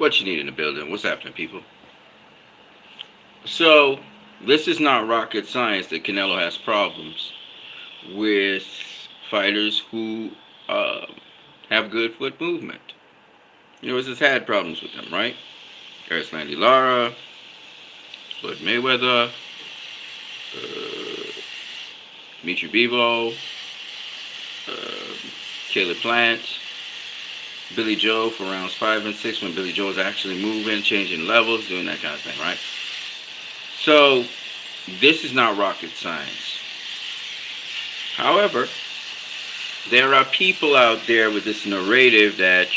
What you need in the building? What's happening, people? So, this is not rocket science that Canelo has problems with fighters who uh, have good foot movement. You know, has had problems with them, right? There's Landy Lara, Floyd Mayweather, uh, Dimitri Bivol, uh, Caleb Plant, Billy Joe for rounds 5 and 6 when Billy Joe is actually moving, changing levels, doing that kind of thing, right? So, this is not rocket science. However, there are people out there with this narrative that,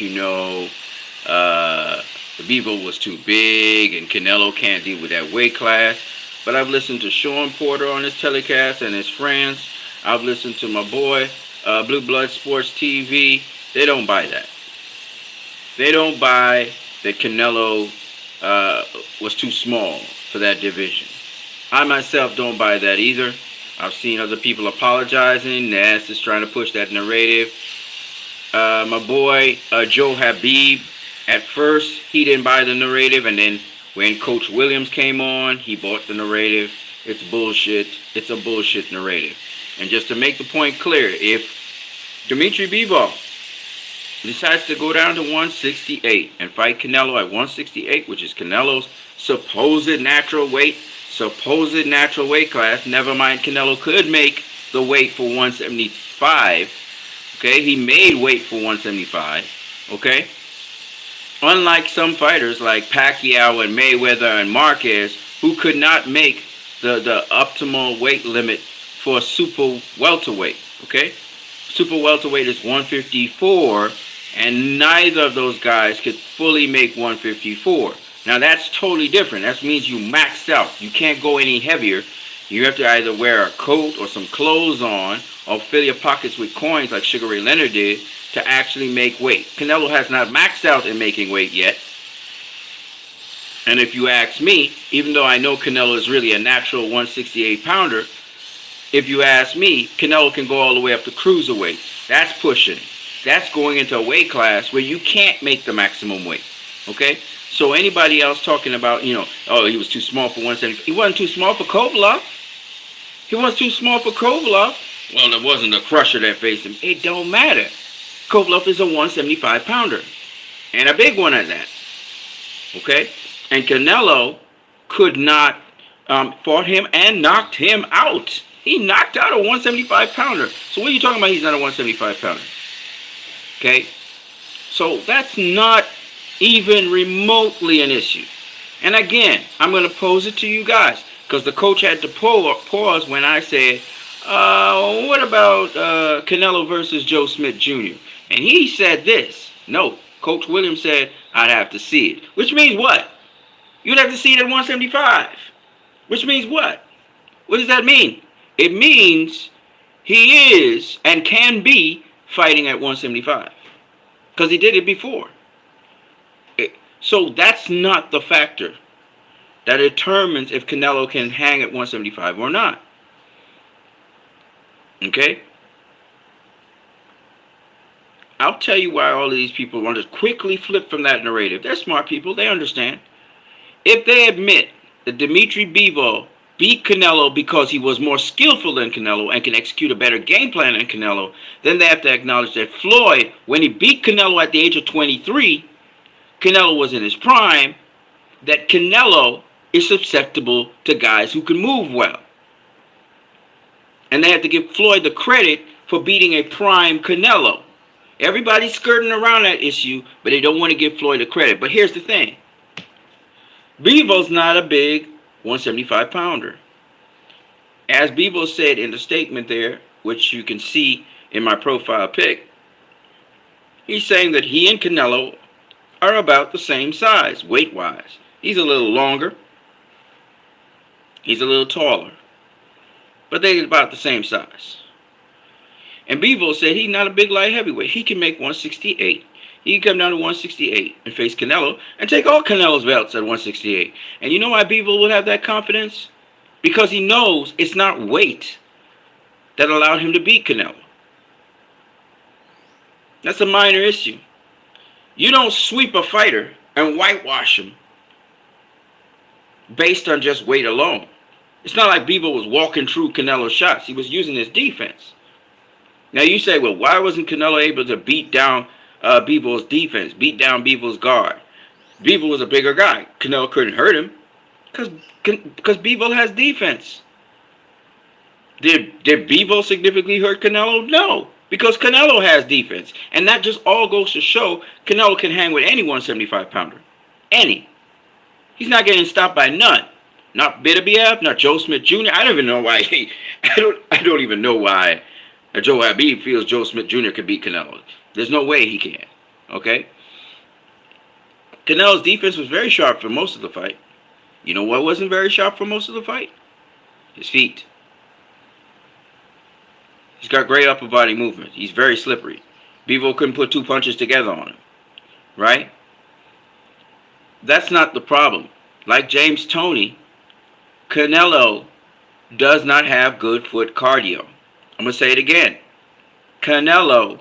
the Bivol was too big and Canelo can't deal with that weight class. But I've listened to Sean Porter on his telecast and his friends. I've listened to my boy, Blue Blood Sports TV. They don't buy that. They don't buy that Canelo was too small for that division. I myself don't buy that either. I've seen other people apologizing. Nas is trying to push that narrative. My boy, Joe Habib, at first, he didn't buy the narrative. And then when Coach Williams came on, he bought the narrative. It's bullshit. It's a bullshit narrative. And just to make the point clear, if Dimitri Bivol decides to go down to 168 and fight Canelo at 168, which is Canelo's supposed natural weight class. Never mind, Canelo could make the weight for 175. Okay, he made weight for 175. Okay, unlike some fighters like Pacquiao and Mayweather and Marquez, who could not make the optimal weight limit for super welterweight. Okay, super welterweight is 154, and neither of those guys could fully make 154. Now that's totally different. That means you maxed out. You can't go any heavier. You have to either wear a coat or some clothes on or fill your pockets with coins like Sugar Ray Leonard did to actually make weight. Canelo has not maxed out in making weight yet. And if you ask me, even though I know Canelo is really a natural 168 pounder, if you ask me, Canelo can go all the way up to cruiserweight. That's pushing. That's going into a weight class where you can't make the maximum weight. Okay? So anybody else talking about, oh, he was too small for 170. He wasn't too small for Kovalev. He wasn't too small for Kovalev. Well, it wasn't the crusher that faced him. It don't matter. Kovalev is a 175 pounder. And a big one at that. Okay? And Canelo could not fought him and knocked him out. He knocked out a 175 pounder. So what are you talking about? He's not a 175 pounder. Okay? So that's not even remotely an issue. And again, I'm going to pose it to you guys, because the coach had to pause when I said, what about Canelo versus Joe Smith Jr.? And he said this. No, Coach Williams said, I'd have to see it. Which means what? You'd have to see it at 175. Which means what? What does that mean? It means he is and can be fighting at 175. Because he did it before. So that's not the factor that determines if Canelo can hang at 175 or not. Okay? I'll tell you why all of these people want to quickly flip from that narrative. They're smart people. They understand. If they admit that Dimitri Bivol beat Canelo because he was more skillful than Canelo and can execute a better game plan than Canelo, then they have to acknowledge that Floyd, when he beat Canelo at the age of 23, Canelo was in his prime, that Canelo is susceptible to guys who can move well. And they have to give Floyd the credit for beating a prime Canelo. Everybody's skirting around that issue, but they don't want to give Floyd the credit. But here's the thing. Bivol's not a big 175 pounder. As Bivol said in the statement there, which you can see in my profile pic, he's saying that he and Canelo are about the same size, weight-wise. He's a little longer. He's a little taller. But they're about the same size. And Bivol said he's not a big light heavyweight. He can make 168. He can come down to 168 and face Canelo and take all Canelo's belts at 168. And you know why Bivol would have that confidence? Because he knows it's not weight that allowed him to beat Canelo. That's a minor issue. You don't sweep a fighter and whitewash him based on just weight alone. It's not like Bivol was walking through Canelo's shots. He was using his defense. Now you say, well, why wasn't Canelo able to beat down Bivol's defense, beat down Bivol's guard? Bivol was a bigger guy. Canelo couldn't hurt him because Bivol has defense. Did Bivol significantly hurt Canelo? No, because Canelo has defense. And that just all goes to show Canelo can hang with any 175-pounder. Any. He's not getting stopped by none. Not Bidabiev, not Joe Smith Jr. I don't even know why I don't even know why Joe Habib feels Joe Smith Jr. could beat Canelo. There's no way he can. Okay? Canelo's defense was very sharp for most of the fight. You know what wasn't very sharp for most of the fight? His feet. He's got great upper body movement. He's very slippery. Bivol couldn't put two punches together on him. Right? That's not the problem. Like James Toney, Canelo does not have good foot cardio. I'm going to say it again. Canelo,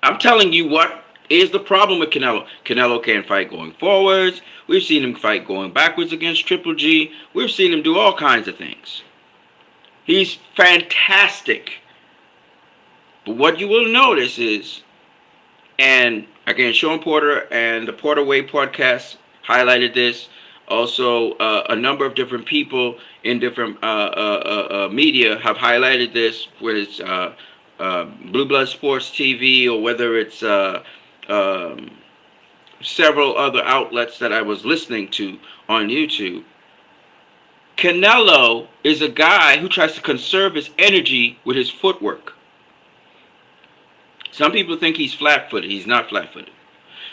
I'm telling you what is the problem with Canelo. Canelo can't fight going forwards. We've seen him fight going backwards against Triple G. We've seen him do all kinds of things. He's fantastic. But what you will notice is, and again, Sean Porter and the Porter Way podcast highlighted this. Also, a number of different people in different media have highlighted this, whether it's Blue Blood Sports TV or whether it's several other outlets that I was listening to on YouTube. Canelo is a guy who tries to conserve his energy with his footwork. Some people think he's flat-footed. He's not flat-footed.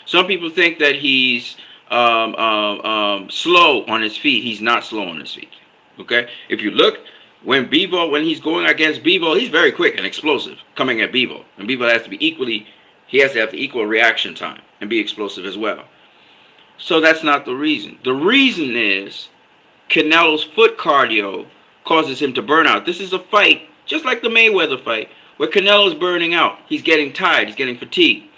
Some people think that he's slow on his feet. He's not slow on his feet. Okay? If you look, when he's going against Bivol, he's very quick and explosive coming at Bivol. And Bivol has to be he has to have the equal reaction time and be explosive as well. So that's not the reason. The reason is Canelo's foot cardio causes him to burn out. This is a fight, just like the Mayweather fight, where Canelo's burning out. He's getting tired. He's getting fatigued.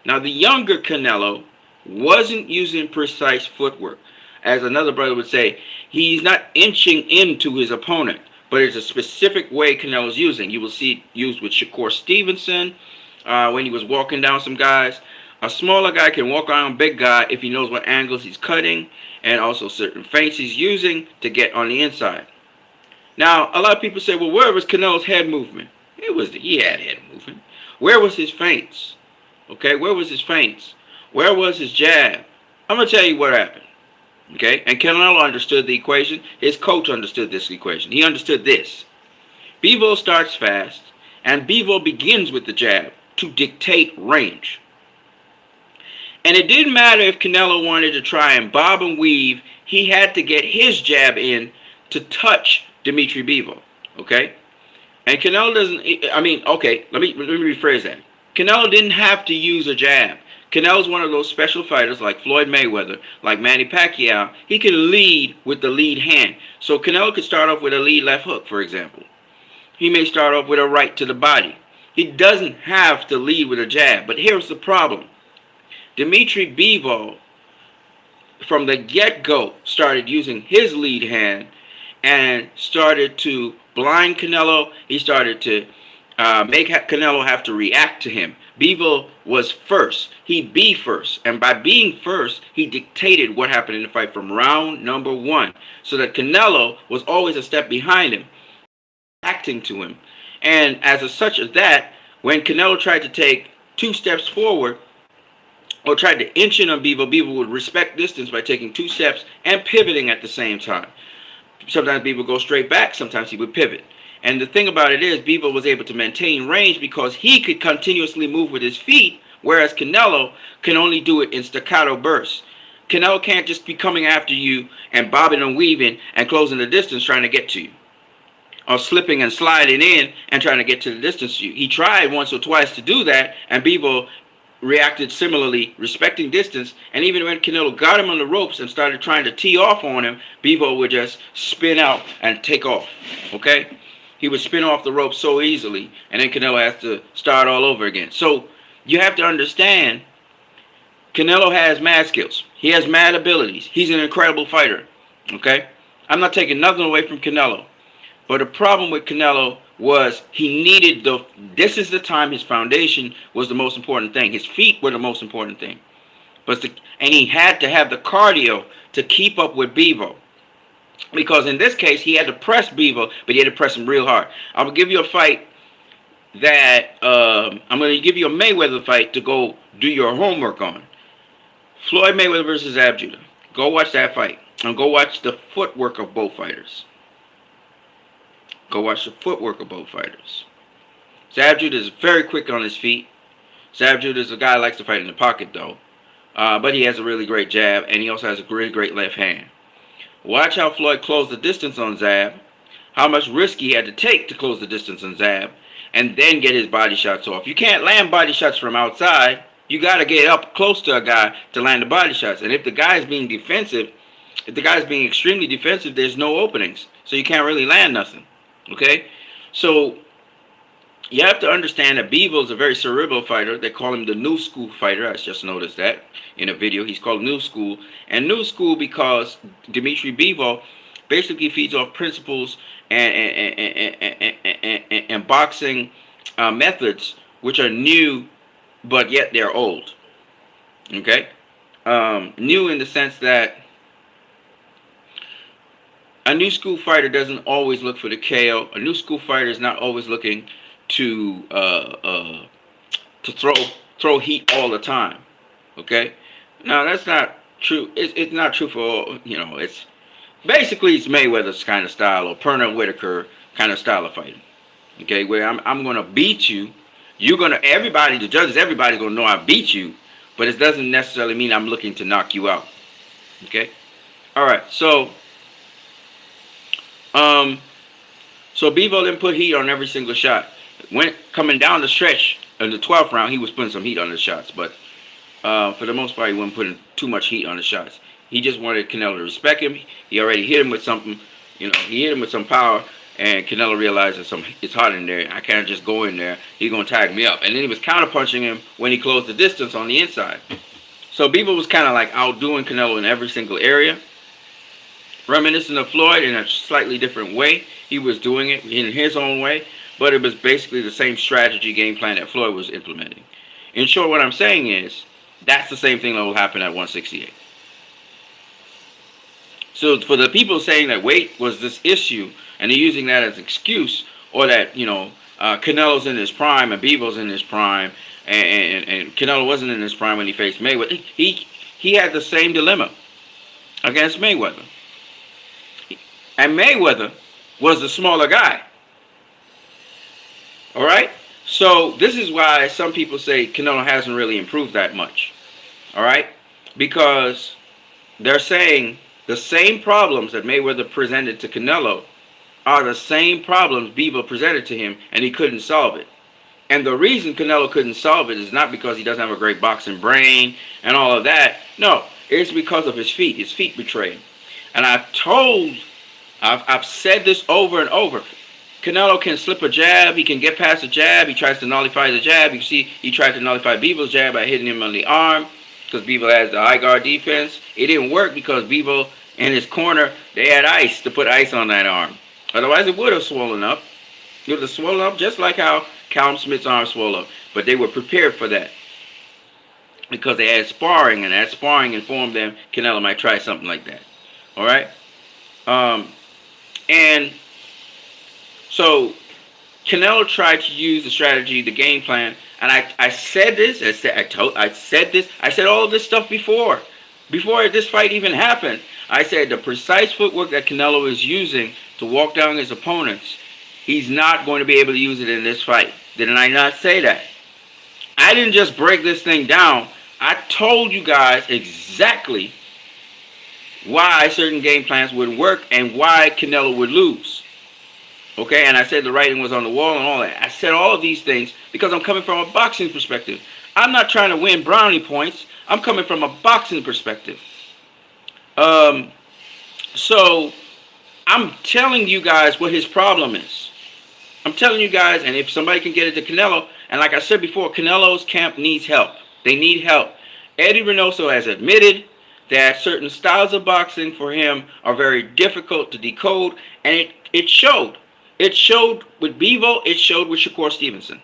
Now, the younger Canelo wasn't using precise footwork. As another brother would say, he's not inching into his opponent, but it's a specific way Canelo's using. You will see it used with Shakur Stevenson when he was walking down some guys. A smaller guy can walk around a big guy if he knows what angles he's cutting and also certain feints he's using to get on the inside. Now, a lot of people say, well, where was Canelo's head movement? He had head movement. Where was his feints? Okay, where was his feints? Where was his jab? I'm going to tell you what happened. Okay, and Canelo understood the equation. His coach understood this equation. He understood this. Bivol starts fast, and Bivol begins with the jab to dictate range. And it didn't matter if Canelo wanted to try and bob and weave. He had to get his jab in to touch Dimitri Bivol. Okay? And Canelo let me rephrase that. Canelo didn't have to use a jab. Canelo's one of those special fighters like Floyd Mayweather, like Manny Pacquiao. He can lead with the lead hand. So Canelo could start off with a lead left hook, for example. He may start off with a right to the body. He doesn't have to lead with a jab. But here's the problem. Dimitri Bivol, from the get-go, started using his lead hand and started to blind Canelo. He started to make Canelo have to react to him. Bivol was first. He be first. And by being first, he dictated what happened in the fight from round number 1. So that Canelo was always a step behind him, acting to him. And as such as that, when Canelo tried to take 2 steps forward, or tried to inch in on Bivol, Bivol would respect distance by taking 2 steps and pivoting at the same time. Sometimes Bivol would go straight back, sometimes he would pivot. And the thing about it is, Bivol was able to maintain range because he could continuously move with his feet, whereas Canelo can only do it in staccato bursts. Canelo can't just be coming after you and bobbing and weaving and closing the distance trying to get to you, or slipping and sliding in and trying to get to the distance to you. He tried once or twice to do that, and Bivol reacted similarly, respecting distance. And even when Canelo got him on the ropes and started trying to tee off on him, Bivol would just spin out and take off. Okay? He would spin off the rope so easily, and then Canelo has to start all over again. So you have to understand, Canelo has mad skills. He has mad abilities. He's an incredible fighter. Okay? I'm not taking nothing away from Canelo. But the problem with Canelo was he needed this is the time his foundation was the most important thing. His feet were the most important thing. And he had to have the cardio to keep up with Bivol. Because in this case, he had to press Bivol, but he had to press him real hard. I'm going to give you a fight that, I'm going to give you a Mayweather fight to go do your homework on. Floyd Mayweather versus Judah. Go watch that fight. And go watch the footwork of both fighters. Go watch the footwork of both fighters. Judah is very quick on his feet. Judah is a guy who likes to fight in the pocket, though. But he has a really great jab, and he also has a really great left hand. Watch how Floyd closed the distance on Zab, how much risk he had to take to close the distance on Zab, and then get his body shots off. You can't land body shots from outside. You got to get up close to a guy to land the body shots. And if the guy is being defensive, if the guy is being extremely defensive, there's no openings. So you can't really land nothing. Okay? So you have to understand that Bivol is a very cerebral fighter. They call him the new school fighter. I just noticed that in a video. He's called new school. And new school because Dimitri Bivol basically feeds off principles and boxing methods which are new, but yet they're old. Okay? New in the sense that a new school fighter doesn't always look for the KO. A new school fighter is not always looking to throw heat all the time. Okay? Now that's not true. It's not true for all, it's basically it's Mayweather's kind of style or Pernell Whitaker kind of style of fighting. Okay, where I'm gonna beat you. You're gonna the judges, everybody's gonna know I beat you, but it doesn't necessarily mean I'm looking to knock you out. Okay? Alright, so Bivol didn't put heat on every single shot. When coming down the stretch in the 12th round, he was putting some heat on the shots, but for the most part, he wasn't putting too much heat on the shots. He just wanted Canelo to respect him. He already hit him with something, he hit him with some power, and Canelo realized that it's hot in there. I can't just go in there. He's going to tag me up. And then he was counterpunching him when he closed the distance on the inside. So Bivol was kind of like outdoing Canelo in every single area. Reminiscent of Floyd in a slightly different way. He was doing it in his own way, but it was basically the same strategy game plan that Floyd was implementing. In short, what I'm saying is, that's the same thing that will happen at 168. So for the people saying that weight was this issue, and they're using that as an excuse, or that, Canelo's in his prime and Bivol's in his prime, and Canelo wasn't in his prime when he faced Mayweather, he had the same dilemma against Mayweather. And Mayweather was the smaller guy. Alright? So this is why some people say Canelo hasn't really improved that much. Alright? Because they're saying the same problems that Mayweather presented to Canelo are the same problems Bivol presented to him, and he couldn't solve it. And the reason Canelo couldn't solve it is not because he doesn't have a great boxing brain and all of that. No, it's because of his feet. His feet betray him. And I've said this over and over. Canelo can slip a jab. He can get past a jab. He tries to nullify the jab. You see, he tried to nullify Bivol's jab by hitting him on the arm because Bivol has the high guard defense. It didn't work because Bivol in his corner, they had ice to put ice on that arm. Otherwise, it would have swollen up. It would have swollen up just like how Callum Smith's arm swelled up. But they were prepared for that because they had sparring, and that sparring informed them Canelo might try something like that. All right? And so Canelo tried to use the strategy, the game plan, and I said this. I said all of this stuff before this fight even happened. I said the precise footwork that Canelo is using to walk down his opponents, he's not going to be able to use it in this fight. Didn't I not say that? I didn't just break this thing down. I told you guys exactly why certain game plans would work and why Canelo would lose. Okay, and I said the writing was on the wall and all that. I said all of these things because I'm coming from a boxing perspective. I'm not trying to win brownie points. I'm coming from a boxing perspective. So I'm telling you guys what his problem is. I'm telling you guys, and if somebody can get it to Canelo, and like I said before, Canelo's camp needs help. They need help. Eddie Reynoso has admitted that certain styles of boxing for him are very difficult to decode, and it showed. It showed with Bivol, it showed with Shakur Stevenson.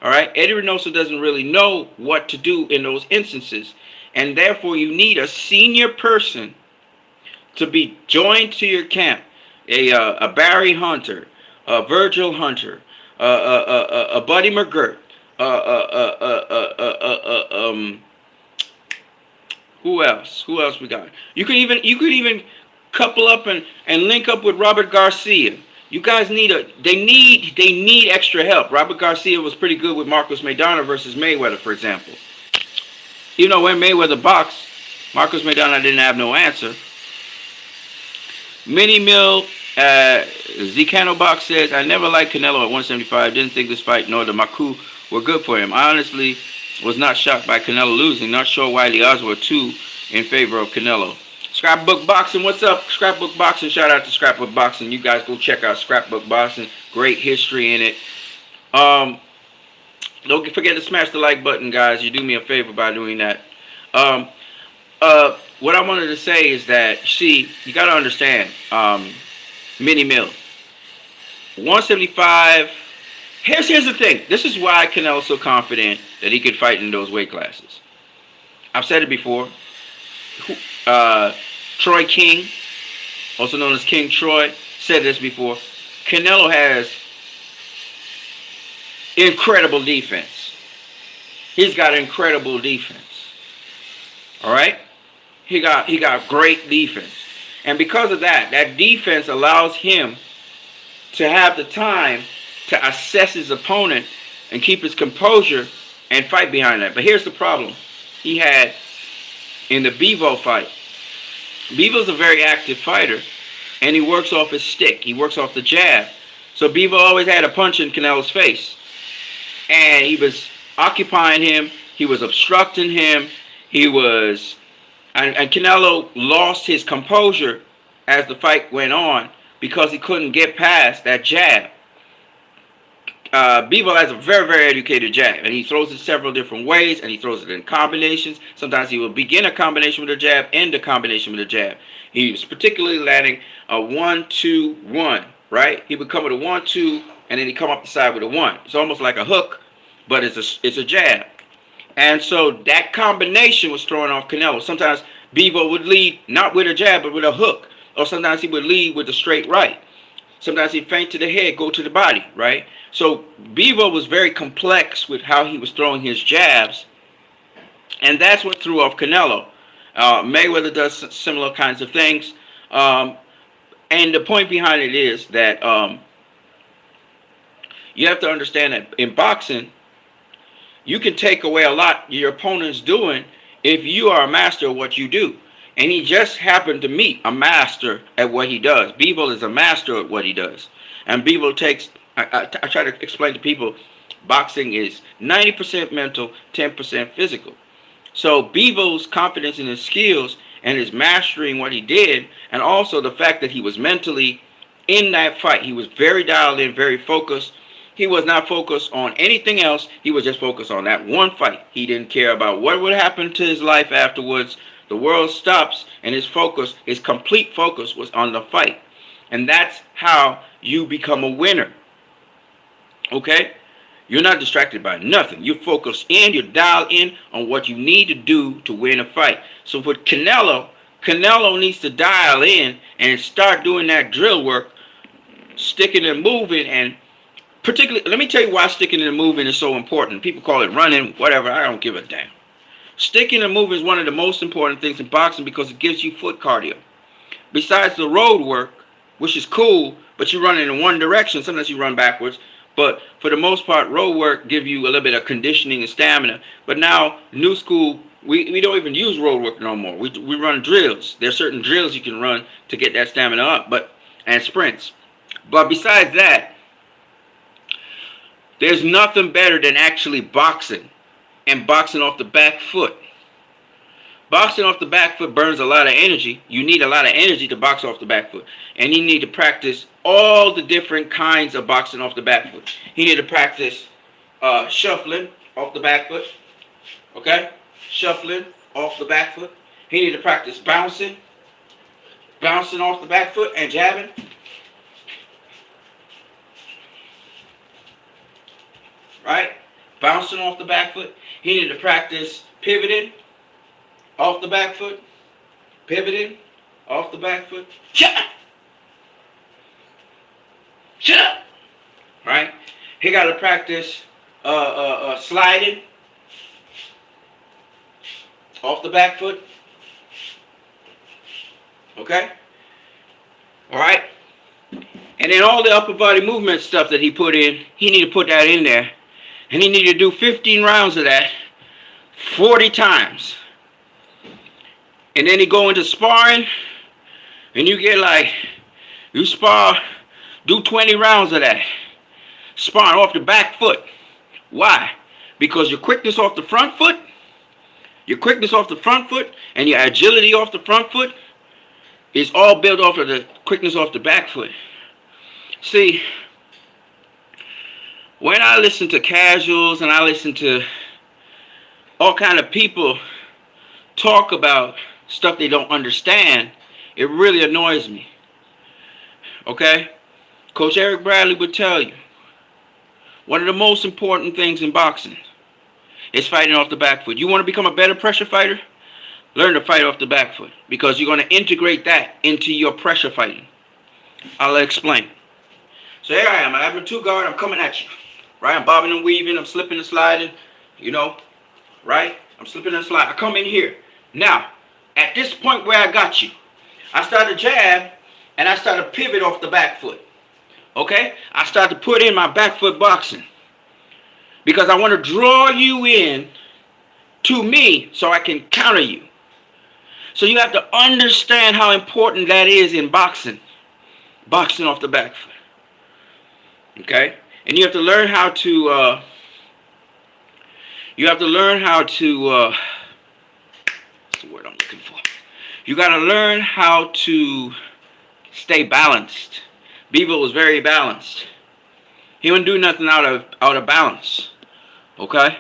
All right, Eddie Reynoso doesn't really know what to do in those instances, and therefore you need a senior person to be joined to your camp. A Barry Hunter, a Virgil Hunter, a Buddy McGirt, who else? Who else we got? You could even couple up and link up with Robert Garcia. You guys need they need extra help. Robert Garcia was pretty good with Marcos Maidana versus Mayweather, for example. You know, when Mayweather boxed, Marcos Maidana didn't have no answer. Mini Mill Zicano Box says, I never liked Canelo at 175. Didn't think this fight nor the Maku were good for him. I honestly was not shocked by Canelo losing. Not sure why the odds were 2 in favor of Canelo. Scrapbook Boxing, what's up? Scrapbook Boxing, shout out to Scrapbook Boxing. You guys go check out Scrapbook Boxing. Great history in it. Don't forget to smash the like button, guys. You do me a favor by doing that. What I wanted to say is that, see, you got to understand, Mini Mill, 175. Here's the thing. This is why Canelo's so confident that he could fight in those weight classes. I've said it before. Troy King, also known as King Troy, said this before. Canelo has incredible defense. He's got incredible defense. All right? He got great defense. And because of that, that defense allows him to have the time to assess his opponent and keep his composure and fight behind that. But here's the problem he had in the Bivol fight. Bivol's a very active fighter, and he works off his stick. He works off the jab. So Bivol always had a punch in Canelo's face. And he was occupying him. He was obstructing him. And Canelo lost his composure as the fight went on because he couldn't get past that jab. Bivol has a very, very educated jab, and he throws it several different ways, and he throws it in combinations. Sometimes he will begin a combination with a jab, end a combination with a jab. He was particularly landing a 1-2-1, right? He would come with a 1-2, and then he'd come up the side with a 1. It's almost like a hook, but it's a jab. And so that combination was throwing off Canelo. Sometimes Bivol would lead not with a jab, but with a hook. Or sometimes he would lead with a straight right. Sometimes he'd feint to the head, go to the body, right? So Bivol was very complex with how he was throwing his jabs. And that's what threw off Canelo. Mayweather does similar kinds of things. And the point behind it is that you have to understand that in boxing, you can take away a lot your opponent's doing if you are a master of what you do. And he just happened to meet a master at what he does. Bivol is a master at what he does. And Bivol takes, I try to explain to people, boxing is 90% mental, 10% physical. So Bivol's confidence in his skills and his mastering what he did, and also the fact that he was mentally in that fight. He was very dialed in, very focused. He was not focused on anything else. He was just focused on that one fight. He didn't care about what would happen to his life afterwards. The world stops, and his focus, his complete focus, was on the fight. And that's how you become a winner. Okay? You're not distracted by nothing. You focus in, you dial in on what you need to do to win a fight. So for Canelo needs to dial in and start doing that drill work, sticking and moving. And particularly, let me tell you why sticking and moving is so important. People call it running, whatever. I don't give a damn. Sticking and moving is one of the most important things in boxing because it gives you foot cardio. Besides the road work, which is cool, but you're running in one direction. Sometimes you run backwards. But for the most part, road work gives you a little bit of conditioning and stamina. But now, new school, we don't even use road work no more. We run drills. There's certain drills you can run to get that stamina up, and sprints. But besides that, there's nothing better than actually boxing and boxing off the back foot. Boxing off the back foot burns a lot of energy. You need a lot of energy to box off the back foot. And you need to practice all the different kinds of boxing off the back foot. You need to practice shuffling off the back foot. Okay? shuffling off the back foot. He need to practice bouncing off the back foot and jabbing. Right? Bouncing off the back foot. He need to practice pivoting off the back foot. Pivoting off the back foot. Shut up! Shut up! Right? He got to practice sliding off the back foot. Okay? All right? And then all the upper body movement stuff that he put in, he need to put that in there. And he need to do 15 rounds of that 40 times. And then he go into sparring, and you get like, you spar, do 20 rounds of that. Sparring off the back foot. Why? Because your quickness off the front foot, and your agility off the front foot is all built off of the quickness off the back foot. See, when I listen to casuals and I listen to all kind of people talk about stuff they don't understand, it really annoys me. Okay? Coach Eric Bradley would tell you, one of the most important things in boxing is fighting off the back foot. You want to become a better pressure fighter? Learn to fight off the back foot, because you're going to integrate that into your pressure fighting. I'll explain. So here I am. I have my two guard. I'm coming at you. Right? I'm bobbing and weaving. I'm slipping and sliding. You know? Right? I'm slipping and sliding. I come in here. Now, at this point where I got you, I start to jab and I start to pivot off the back foot. Okay? I start to put in my back foot boxing, because I want to draw you in to me so I can counter you. So you have to understand how important that is in boxing. Boxing off the back foot. Okay? And you have to learn how to, what's the word I'm looking for? You got to learn how to stay balanced. Bivol was very balanced. He wouldn't do nothing out of balance. Okay?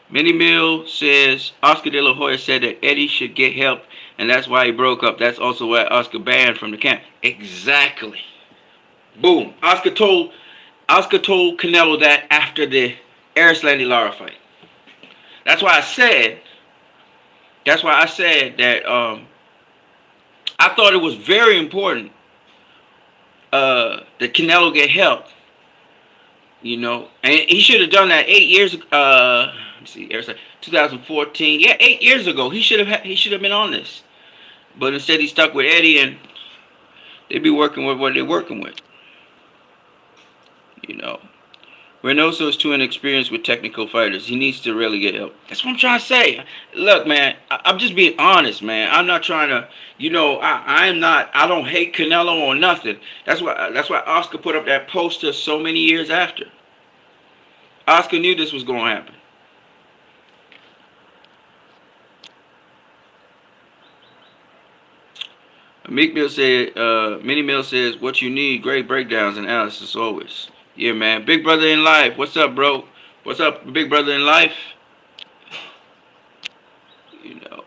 Minnie Mill says, Oscar De La Hoya said that Eddie should get help, and that's why he broke up. That's also why Oscar banned from the camp. Exactly. Boom. Oscar told Canelo that after the Arislandi Lara fight. That's why I said that I thought it was very important that Canelo get help. You know, and he should have done that 8 years. Let me see, 2014. Yeah, 8 years ago. He should have been on this, but instead he stuck with Eddie, and they be working with what they're working with. You know, Reynoso is too inexperienced with technical fighters. He needs to really get help. That's what I'm trying to say. Look, man, I'm just being honest, man. I'm not trying to, you know, I don't hate Canelo or nothing. That's why Oscar put up that poster so many years after. Oscar knew this was going to happen. Minnie Mill says, what you need, great breakdowns and analysis always. Yeah, man. Big brother in life. What's up, bro? What's up, big brother in life? You know.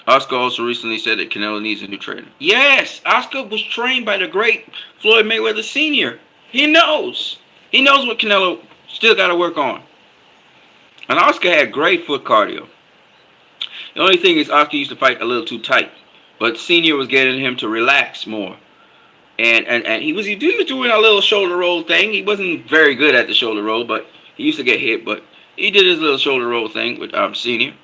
Oscar also recently said that Canelo needs a new trainer. Yes, Oscar was trained by the great Floyd Mayweather Sr. He knows. He knows what Canelo still got to work on. And Oscar had great foot cardio. The only thing is Oscar used to fight a little too tight. But Senior was getting him to relax more. And he was doing a little shoulder roll thing. He wasn't very good at the shoulder roll, but he used to get hit. But he did his little shoulder roll thing with Senior.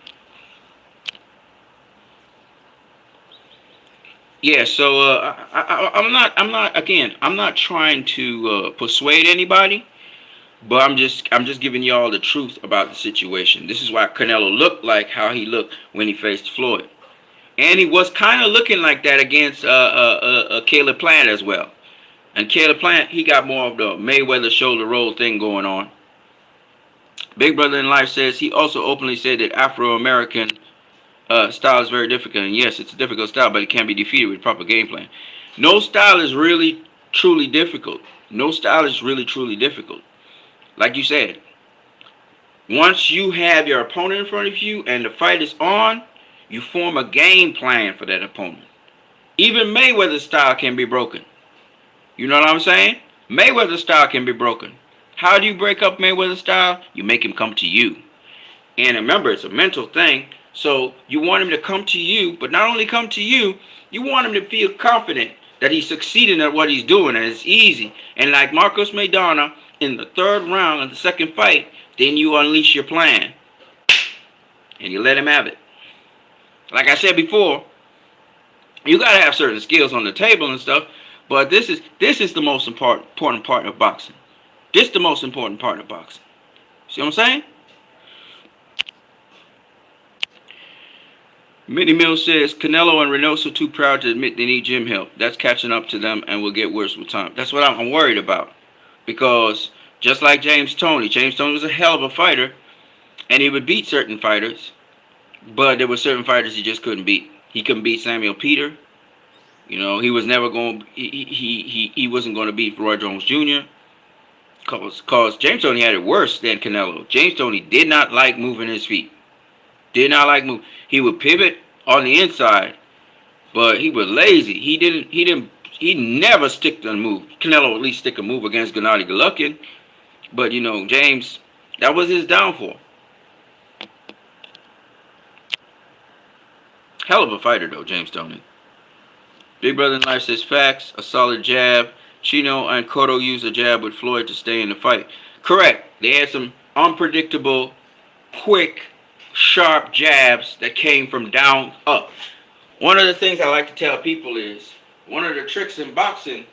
Yeah, so I'm not trying to persuade anybody, but I'm just giving y'all the truth about the situation. This is why Canelo looked like how he looked when he faced Floyd. And he was kind of looking like that against Caleb Plant as well. And Caleb Plant, he got more of the Mayweather shoulder roll thing going on. Big Brother in Life says he also openly said that Afro-American style is very difficult. And yes, it's a difficult style, but it can be defeated with proper game plan. No style is really truly difficult. No style is really truly difficult. Like you said, once you have your opponent in front of you and the fight is on, you form a game plan for that opponent. Even Mayweather's style can be broken. You know what I'm saying? Mayweather's style can be broken. How do you break up Mayweather's style? You make him come to you. And remember, it's a mental thing. So you want him to come to you, but not only come to you, you want him to feel confident that he's succeeding at what he's doing and it's easy. And like Marcos Maidana, in the third round of the second fight, then you unleash your plan. And you let him have it. Like I said before, you got to have certain skills on the table and stuff, but this is the most important part of boxing. This is the most important part of boxing. See what I'm saying? Minnie Mills says, Canelo and Reynoso too proud to admit they need gym help. That's catching up to them and will get worse with time. That's what I'm worried about. Because just like James Toney was a hell of a fighter, and he would beat certain fighters, but there were certain fighters he just couldn't beat. He couldn't beat Samuel Peter. You know, he was never going. He wasn't going to beat Roy Jones Jr. Cause James Toney had it worse than Canelo. James Toney did not like moving his feet. Did not like move. He would pivot on the inside, but he was lazy. He never stick to a move. Canelo at least stick a move against Gennady Golovkin, but you know, James, that was his downfall. Hell of a fighter though, James Toney. Big Brother in Life says facts, a solid jab. Chino and Cotto used a jab with Floyd to stay in the fight. Correct. They had some unpredictable, quick, sharp jabs that came from down up. One of the things I like to tell people is, one of the tricks in boxing,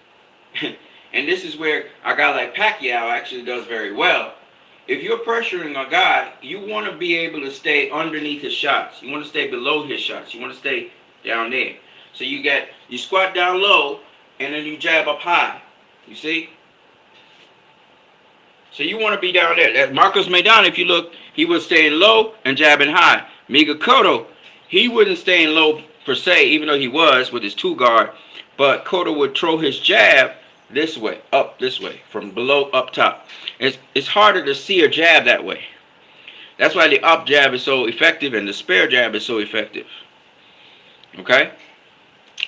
and this is where a guy like Pacquiao actually does very well. If you're pressuring a guy, you want to be able to stay underneath his shots. You want to stay below his shots. You want to stay down there. So you squat down low, and then you jab up high. You see? So you want to be down there. That's Marcos Maidana, if you look, he was staying low and jabbing high. Miguel Cotto, he wasn't staying low per se, even though he was with his two guard. But Cotto would throw his jab this way, up this way, from below up top. It's harder to see a jab that way. That's why the up jab is so effective and the spare jab is so effective. Okay?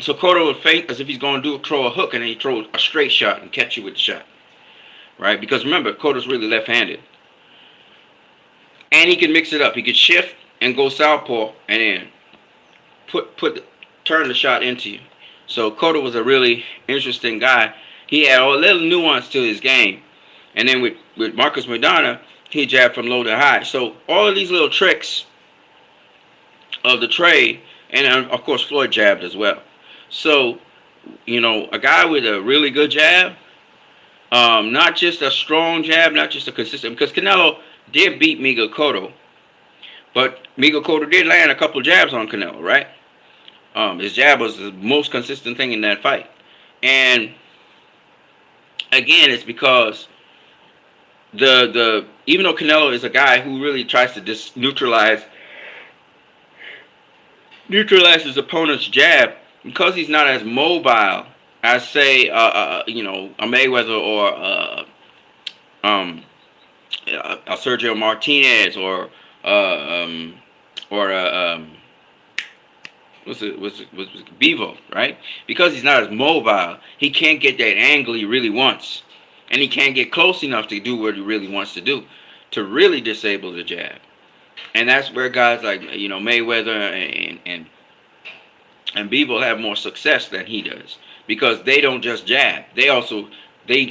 So Cotto would feint as if he's going to throw a hook, and then he throws a straight shot and catch you with the shot. Right? Because remember, Cotto's really left-handed. And he can mix it up. He could shift and go southpaw and then turn the shot into you. So Cotto was a really interesting guy. He had a little nuance to his game. And then with Marcos Maidana, he jabbed from low to high. So all of these little tricks of the trade, and of course Floyd jabbed as well. So, you know, a guy with a really good jab, not just a strong jab, not just a consistent, because Canelo did beat Miguel Cotto, but Miguel Cotto did land a couple jabs on Canelo, right? His jab was the most consistent thing in that fight. And again, it's because even though Canelo is a guy who really tries to neutralize his opponent's jab, because he's not as mobile as, say, you know, a Mayweather or a Sergio Martinez or Bivol, right? Because he's not as mobile, he can't get that angle he really wants, and he can't get close enough to do what he really wants to do, to really disable the jab. And that's where guys like, you know, Mayweather and Bivol have more success than he does, because they don't just jab. They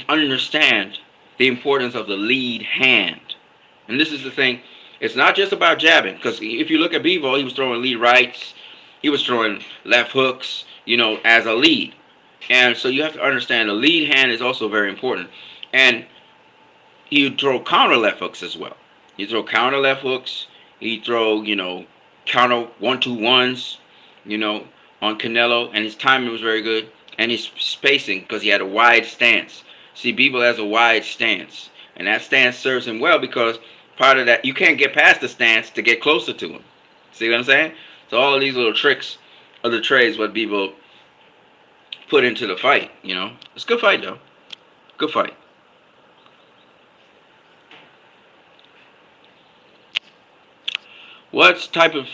understand the importance of the lead hand. And this is the thing. It's not just about jabbing, because if you look at Bivol, he was throwing lead rights. He was throwing left hooks, you know, as a lead. And so you have to understand the lead hand is also very important. And he would throw counter left hooks as well. He'd throw counter left hooks. He'd throw, you know, counter 1-2-1s, you know, on Canelo. And his timing was very good. And his spacing, because he had a wide stance. See, Bivol has a wide stance. And that stance serves him well, because part of that, you can't get past the stance to get closer to him. See what I'm saying? So all of these little tricks of the trades, what Bivol put into the fight. You know, it's a good fight though. Good fight. What type of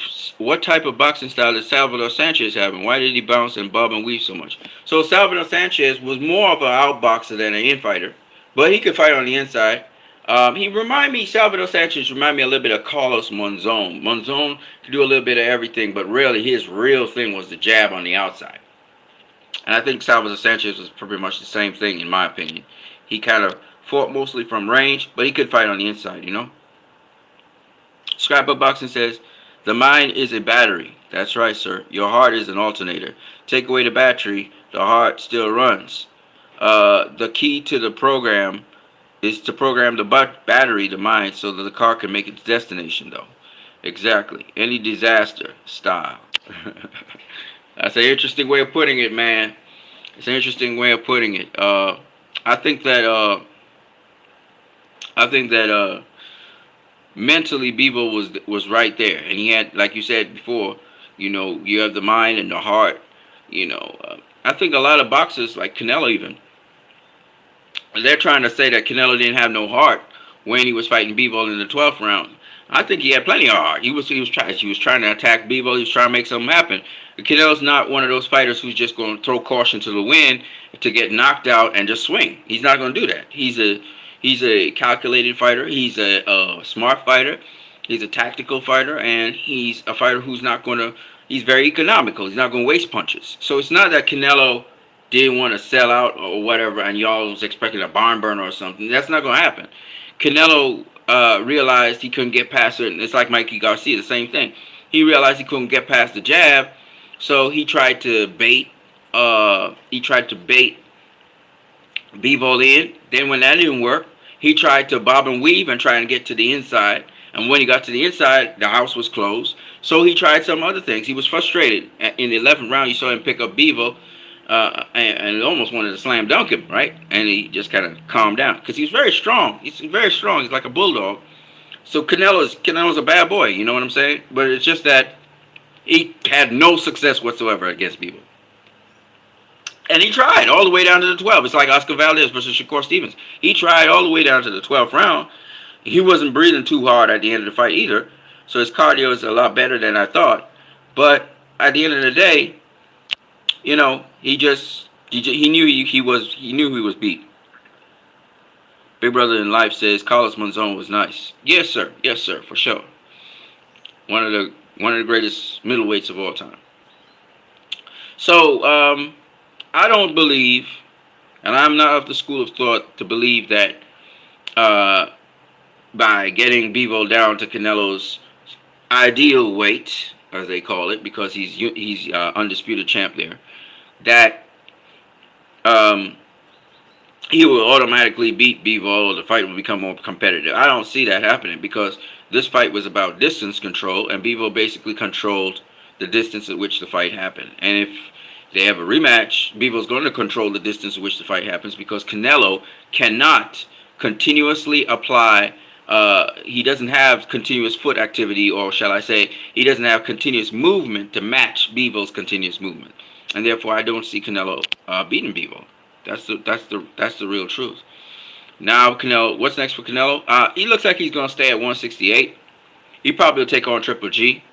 boxing style is Salvador Sanchez having? Why did he bounce and bob and weave so much? So Salvador Sanchez was more of an outboxer than an infighter, but he could fight on the inside. Salvador Sanchez remind me a little bit of Carlos Monzon. Monzon could do a little bit of everything, but really his real thing was the jab on the outside. And I think Salvador Sanchez was pretty much the same thing in my opinion. He kind of fought mostly from range, but he could fight on the inside, you know. Scrapbook Boxing says, the mind is a battery. That's right, sir. Your heart is an alternator. Take away the battery, the heart still runs. The key to the program is to program the battery, the mind, so that the car can make its destination, though. Exactly. Any disaster style. That's an interesting way of putting it, man. It's an interesting way of putting it. I think that mentally Bivol was right there, and he had, like you said before, you know, you have the mind and the heart. You know, I think a lot of boxers, like Canelo even, they're trying to say that Canelo didn't have no heart when he was fighting Bivol in the 12th round. I think he had plenty of heart. He was trying to attack Bivol. He was trying to make something happen. Canelo's not one of those fighters who's just going to throw caution to the wind to get knocked out and just swing. He's not going to do that. He's a calculated fighter. He's a smart fighter. He's a tactical fighter, and he's a fighter who's not going to. He's very economical. He's not going to waste punches. So it's not that Canelo didn't want to sell out or whatever, and y'all was expecting a barn burner or something. That's not going to happen. Canelo realized he couldn't get past it. It's like Mikey Garcia, the same thing. He realized he couldn't get past the jab, so he tried to bait. Bivol in. Then when that didn't work, he tried to bob and weave and try and get to the inside. And when he got to the inside, the house was closed. So he tried some other things. He was frustrated. In the 11th round, you saw him pick up Bivol and almost wanted to slam dunk him, right? And he just kind of calmed down because he's very strong. He's very strong. He's like a bulldog. So Canelo's a bad boy, you know what I'm saying? But it's just that he had no success whatsoever against Bivol. And he tried all the way down to the 12th. It's like Oscar Valdez versus Shakur Stevens. He tried all the way down to the 12th round. He wasn't breathing too hard at the end of the fight either. So his cardio is a lot better than I thought. But at the end of the day, you know, he knew he was beat. Big Brother in Life says Carlos Monzon was nice. Yes, sir, for sure. One of the greatest middleweights of all time. So I don't believe, and I'm not of the school of thought to believe that by getting Bivol down to Canelo's ideal weight, as they call it, because he's undisputed champ there, that he will automatically beat Bivol or the fight will become more competitive. I don't see that happening because this fight was about distance control, and Bivol basically controlled the distance at which the fight happened. And if they have a rematch, Bivol's going to control the distance at which the fight happens because Canelo cannot continuously apply. He doesn't have continuous foot activity, or shall I say, he doesn't have continuous movement to match Bivol's continuous movement, and therefore I don't see Canelo beating Bivol. That's the real truth. Now Canelo, what's next for Canelo? He looks like he's going to stay at 168. He probably will take on Triple G.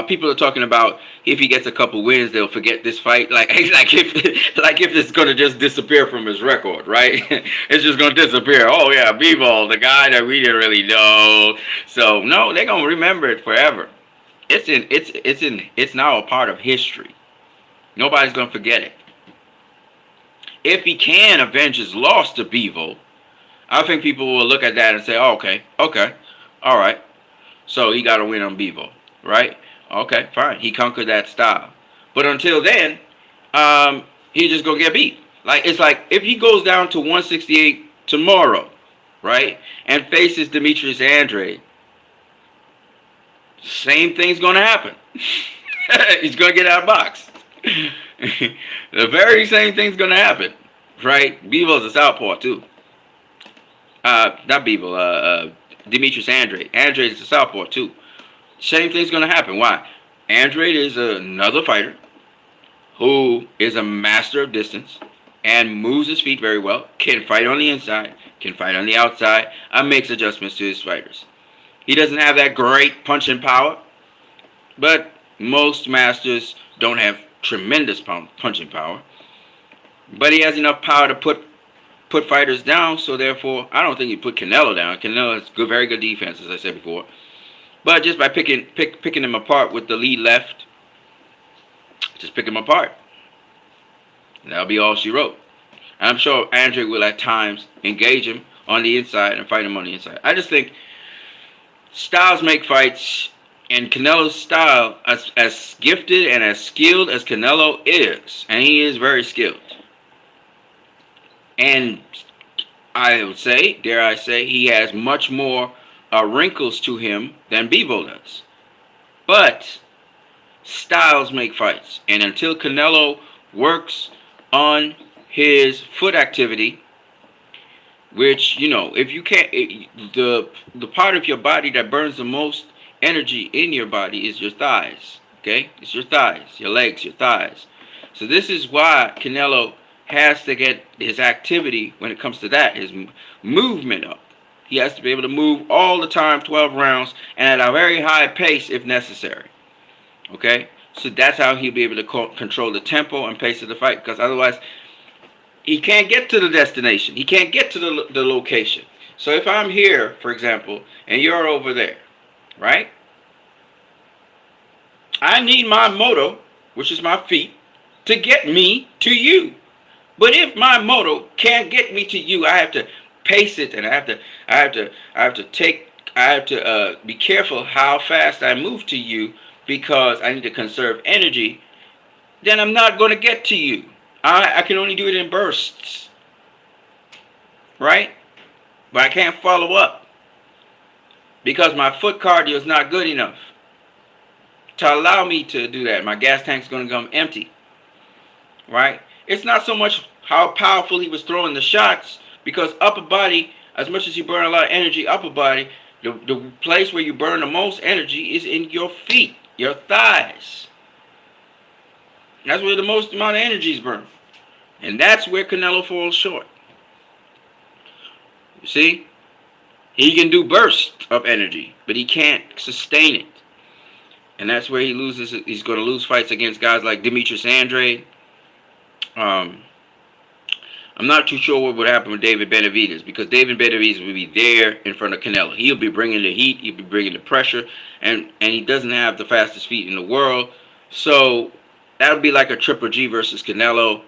People are talking about if he gets a couple wins, they'll forget this fight. Like if it's gonna just disappear from his record, right? It's just gonna disappear. Oh yeah, Bivol, the guy that we didn't really know. So no, they're gonna remember it forever. It's now a part of history. Nobody's gonna forget it. If he can avenge his loss to Bivol, I think people will look at that and say, oh, okay, all right. So he got a win on Bivol, right? Okay, fine. He conquered that style. But until then, he's just going to get beat. It's like if he goes down to 168 tomorrow, right, and faces Demetrius Andrade, same thing's going to happen. He's going to get outboxed. The very same thing's going to happen, right? Bivol's a southpaw, too. Not Bivol, Demetrius Andrade. Andrade is a southpaw, too. Same thing's going to happen. Why? Andrade is another fighter who is a master of distance and moves his feet very well, can fight on the inside, can fight on the outside, and makes adjustments to his fighters. He doesn't have that great punching power, but most masters don't have tremendous punching power. But he has enough power to put fighters down, so therefore, I don't think he put Canelo down. Canelo has very good defense, as I said before. But just by picking him apart with the lead left, just pick him apart. And that'll be all she wrote. And I'm sure Andre will at times engage him on the inside and fight him on the inside. I just think styles make fights, and Canelo's style, as gifted and as skilled as Canelo is, and he is very skilled, and I would say, dare I say, he has much more wrinkles to him than Bivol does. But styles make fights, and until Canelo works on his foot activity, which, you know, if you can't, the part of your body that burns the most energy in your body is your thighs. Okay, it's your thighs, your legs, your thighs. So this is why Canelo has to get his activity when it comes to that, his movement up. He has to be able to move all the time, 12 rounds, and at a very high pace if necessary. Okay, so that's how he'll be able to control the tempo and pace of the fight, because otherwise he can't get to the destination. He can't get to the location. So if I'm here, for example, and you're over there, right? I need my motor, which is my feet, to get me to you. But if my motor can't get me to you, I have to pace it, and I have to be careful how fast I move to you, because I need to conserve energy. Then I'm not going to get to you. I can only do it in bursts, right? But I can't follow up because my foot cardio is not good enough to allow me to do that. My gas tank's going to come empty, right? It's not so much how powerful he was throwing the shots, because upper body, as much as you burn a lot of energy, upper body, the place where you burn the most energy is in your feet, your thighs. That's where the most amount of energy is burned. And that's where Canelo falls short. You see? He can do bursts of energy, but he can't sustain it. And that's where he loses. He's going to lose fights against guys like Demetrius Andrade. I'm not too sure what would happen with David Benavidez, because David Benavidez will be there in front of Canelo. He'll be bringing the heat. He'll be bringing the pressure. And he doesn't have the fastest feet in the world. So that would be like a Triple G versus Canelo.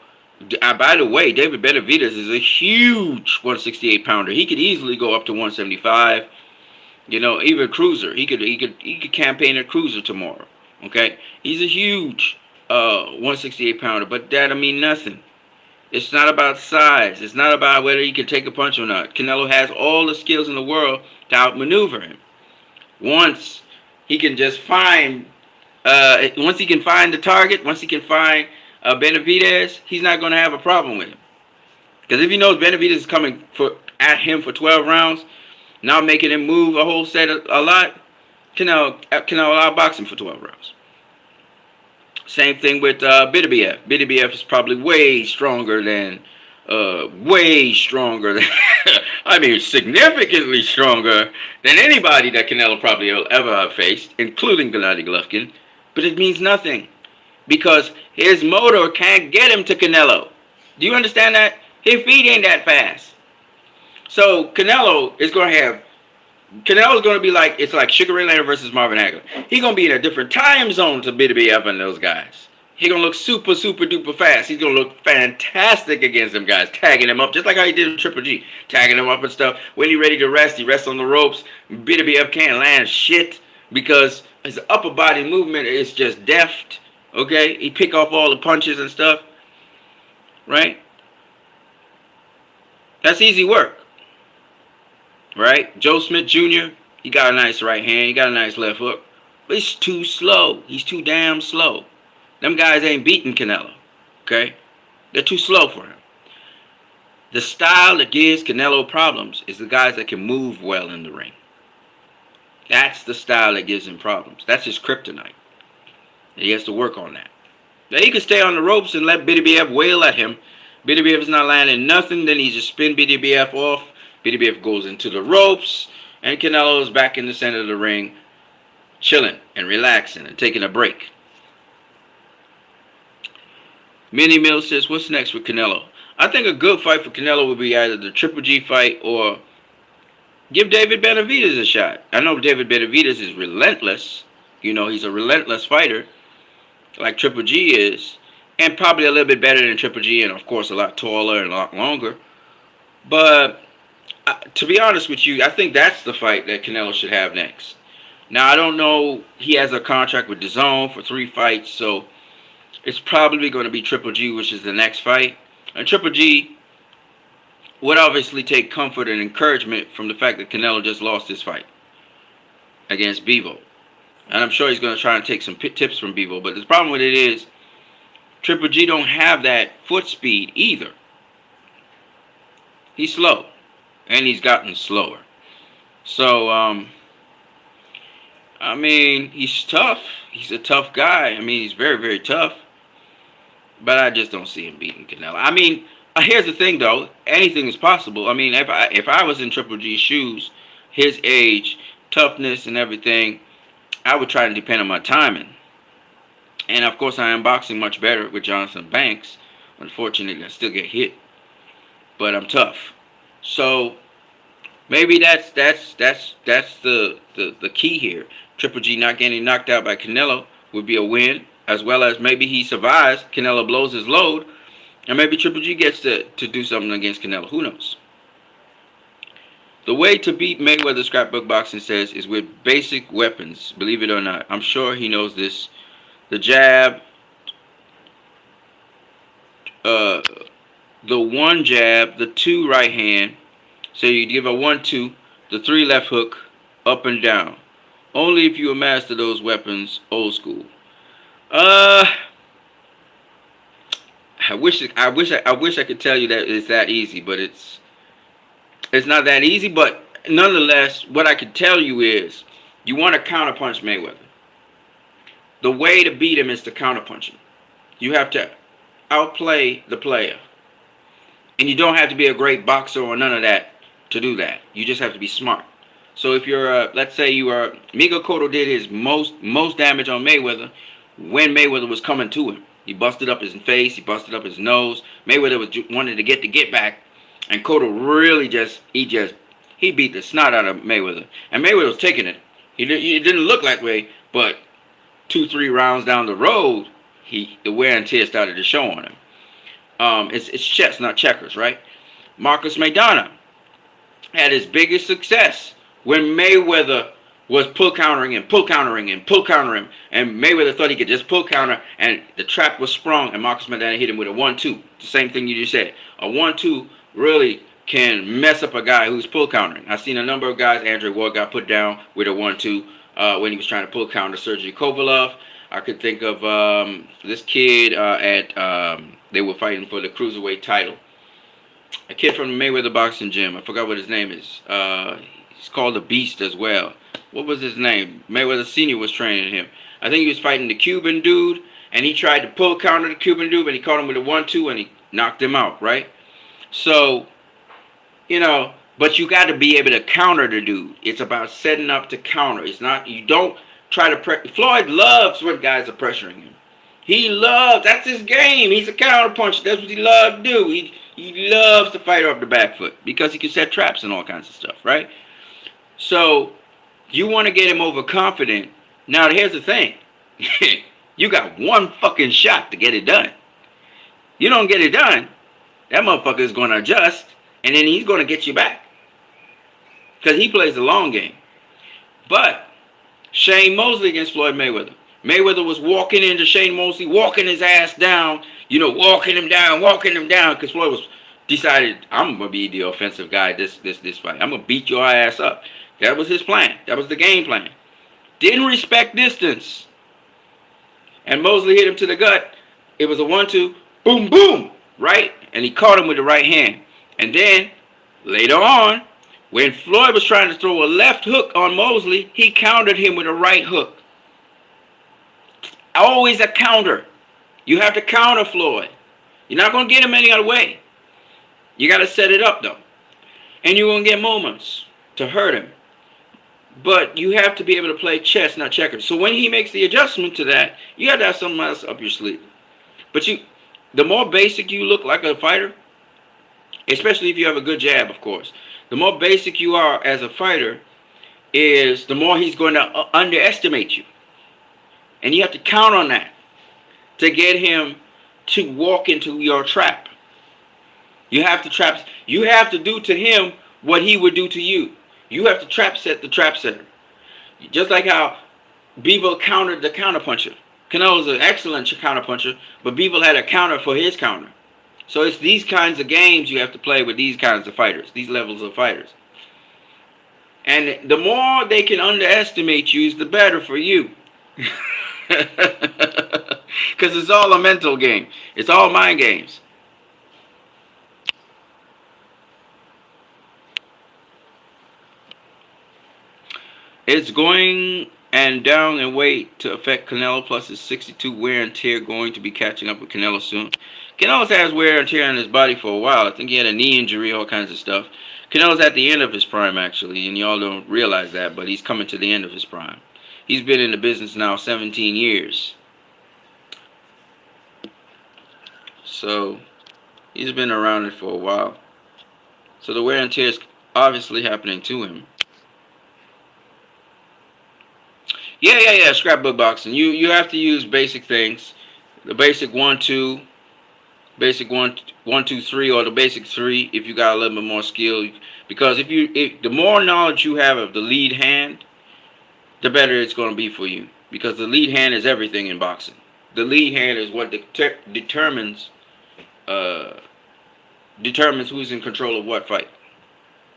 By the way, David Benavidez is a huge 168-pounder. He could easily go up to 175. You know, even cruiser. He could campaign a cruiser tomorrow. Okay, he's a huge 168-pounder, but that'll mean nothing. It's not about size. It's not about whether he can take a punch or not. Canelo has all the skills in the world to outmaneuver him. Once he can just find, once he can find the target, once he can find Benavidez, he's not going to have a problem with him. Because if he knows Benavidez is coming at him for 12 rounds, now making him move a whole set a lot, Canelo outbox him for 12 rounds. Same thing with Bidibiev. Bidibiev is probably way stronger than, I mean, significantly stronger than anybody that Canelo probably will ever have faced, including Gennady Golovkin. But it means nothing, because his motor can't get him to Canelo. Do you understand that? His feet ain't that fast. So Canelo is going to be like, it's like Sugar Ray Leonard versus Marvin Hagler. He's going to be in a different time zone to Bidibiev and those guys. He's going to look super, super duper fast. He's going to look fantastic against them guys, tagging him up, just like how he did with Triple G, tagging him up and stuff. When he's ready to rest, he rests on the ropes. Bidibiev can't land shit because his upper body movement is just deft. Okay? He pick off all the punches and stuff. Right? That's easy work. Right? Joe Smith Jr., he got a nice right hand. He got a nice left hook. But he's too slow. He's too damn slow. Them guys ain't beating Canelo. Okay? They're too slow for him. The style that gives Canelo problems is the guys that can move well in the ring. That's the style that gives him problems. That's his kryptonite. He has to work on that. Now he could stay on the ropes and let BDBF wail at him. BDBF is not landing nothing, then he just spin BDBF off. BDBF goes into the ropes, and Canelo is back in the center of the ring, chilling and relaxing and taking a break. Minnie Mills says, what's next with Canelo? I think a good fight for Canelo would be either the Triple G fight or give David Benavidez a shot. I know David Benavidez is relentless. You know, he's a relentless fighter, like Triple G is, and probably a little bit better than Triple G, and of course a lot taller and a lot longer. But to be honest with you, I think that's the fight that Canelo should have next. Now, I don't know. He has a contract with DAZN for 3 fights, so it's probably going to be Triple G, which is the next fight. And Triple G would obviously take comfort and encouragement from the fact that Canelo just lost his fight against Bivol. And I'm sure he's going to try and take some tips from Bivol. But the problem with it is Triple G don't have that foot speed either. He's slow. And he's gotten slower. So, I mean, he's tough. He's a tough guy. I mean, he's very, very tough. But I just don't see him beating Canelo. I mean, here's the thing, though. Anything is possible. I mean, if I was in Triple G's shoes, his age, toughness, and everything, I would try to depend on my timing. And, of course, I am boxing much better with Jonathan Banks. Unfortunately, I still get hit. But I'm tough. So maybe that's the key here. Triple G not getting knocked out by Canelo would be a win, as well as maybe he survives, Canelo blows his load, and maybe Triple G gets to do something against Canelo. Who knows? The way to beat Mayweather, Scrapbook Boxing says, is with basic weapons, believe it or not. I'm sure he knows this. The jab, the 1 jab, the 2 right hand. So you give a 1-2, the 3 left hook, up and down. Only if you master those weapons, old school. I wish I could tell you that it's that easy, but it's not that easy. But nonetheless, what I can tell you is, you want to counterpunch Mayweather. The way to beat him is to counterpunch him. You have to outplay the player. And you don't have to be a great boxer or none of that to do that. You just have to be smart. So if you're, let's say you are, Miguel Cotto did his most damage on Mayweather when Mayweather was coming to him. He busted up his face, he busted up his nose. Mayweather wanted to get back, and Cotto really he beat the snot out of Mayweather. And Mayweather was taking it. It didn't look that way, but 2-3 rounds down the road, the wear and tear started to show on him. It's chess, not checkers, right? Marcus Maidana had his biggest success when Mayweather was pull countering him, and Mayweather thought he could just pull counter, and the trap was sprung, and Marcus Maidana hit him with a 1-2. The same thing you just said. A 1-2 really can mess up a guy who's pull countering. I've seen a number of guys. Andre Ward got put down with a 1-2 when he was trying to pull counter Sergey Kovalev. I could think of this kid they were fighting for the cruiserweight title. A kid from the Mayweather boxing gym. I forgot what his name is. He's called the Beast as well. What was his name? Mayweather Sr. was training him. I think he was fighting the Cuban dude, and he tried to pull counter the Cuban dude, but he caught him with a 1-2, and he knocked him out, right? So, but you got to be able to counter the dude. It's about setting up to counter. It's not, you don't try to Floyd loves when guys are pressuring him. That's his game. He's a counter puncher. That's what he loves to do. He loves to fight off the back foot because he can set traps and all kinds of stuff, right? So you want to get him overconfident. Now, here's the thing. You got one fucking shot to get it done. You don't get it done, that motherfucker is going to adjust, and then he's going to get you back. Because he plays the long game. But Shane Mosley against Floyd Mayweather. Mayweather was walking into Shane Mosley, walking his ass down, walking him down, because Floyd was decided, I'm going to be the offensive guy this fight. I'm going to beat your ass up. That was his plan. That was the game plan. Didn't respect distance. And Mosley hit him to the gut. It was a 1-2, boom, boom, right? And he caught him with the right hand. And then, later on, when Floyd was trying to throw a left hook on Mosley, he countered him with a right hook. Always a counter. You have to counter Floyd. You're not going to get him any other way. You got to set it up, though. And you're going to get moments to hurt him. But you have to be able to play chess, not checkers. So when he makes the adjustment to that, you have to have something else up your sleeve. But the more basic you look like a fighter, especially if you have a good jab, of course, the more basic you are as a fighter, is the more he's going to underestimate you. And you have to count on that to get him to walk into your trap. You have to do to him what he would do to you. You have to trap set the trap setter. Just like how Bivol countered the counterpuncher. Canelo's an excellent counterpuncher, but Bivol had a counter for his counter. So it's these kinds of games you have to play with these kinds of fighters, these levels of fighters. And the more they can underestimate you, the better for you. Because it's all a mental game. It's all mind games. It's going and down in weight to affect Canelo, plus his 62 wear and tear, going to be catching up with Canelo soon. Canelo has wear and tear on his body for a while. I think he had a knee injury, all kinds of stuff. Canelo's at the end of his prime, actually, and y'all don't realize that, but he's coming to the end of his prime. He's been in the business now 17 years. So he's been around it for a while. So the wear and tear is obviously happening to him. Yeah. Scrapbook boxing. You have to use basic things. The basic 1-2, basic 1-2-3, or the basic 3 if you got a little bit more skill. Because the more knowledge you have of the lead hand, the better it's going to be for you. Because the lead hand is everything in boxing. The lead hand is what determines who's in control of what fight.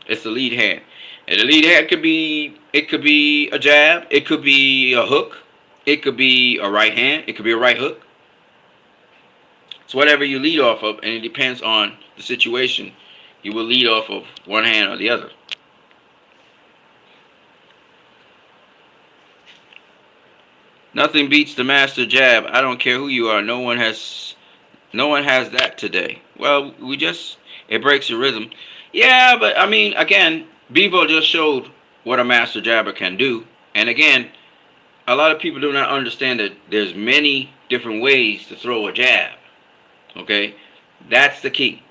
It's the lead hand. And the lead hand could be a jab, it could be a hook, it could be a right hand, it could be a right hook. It's whatever you lead off of, and it depends on the situation. You will lead off of one hand or the other. Nothing beats the master jab. I don't care who you are. No one has that today. Well, it breaks your rhythm. Yeah, but I mean, again, Bivol just showed what a master jabber can do. And again, a lot of people do not understand that there's many different ways to throw a jab. Okay? That's the key.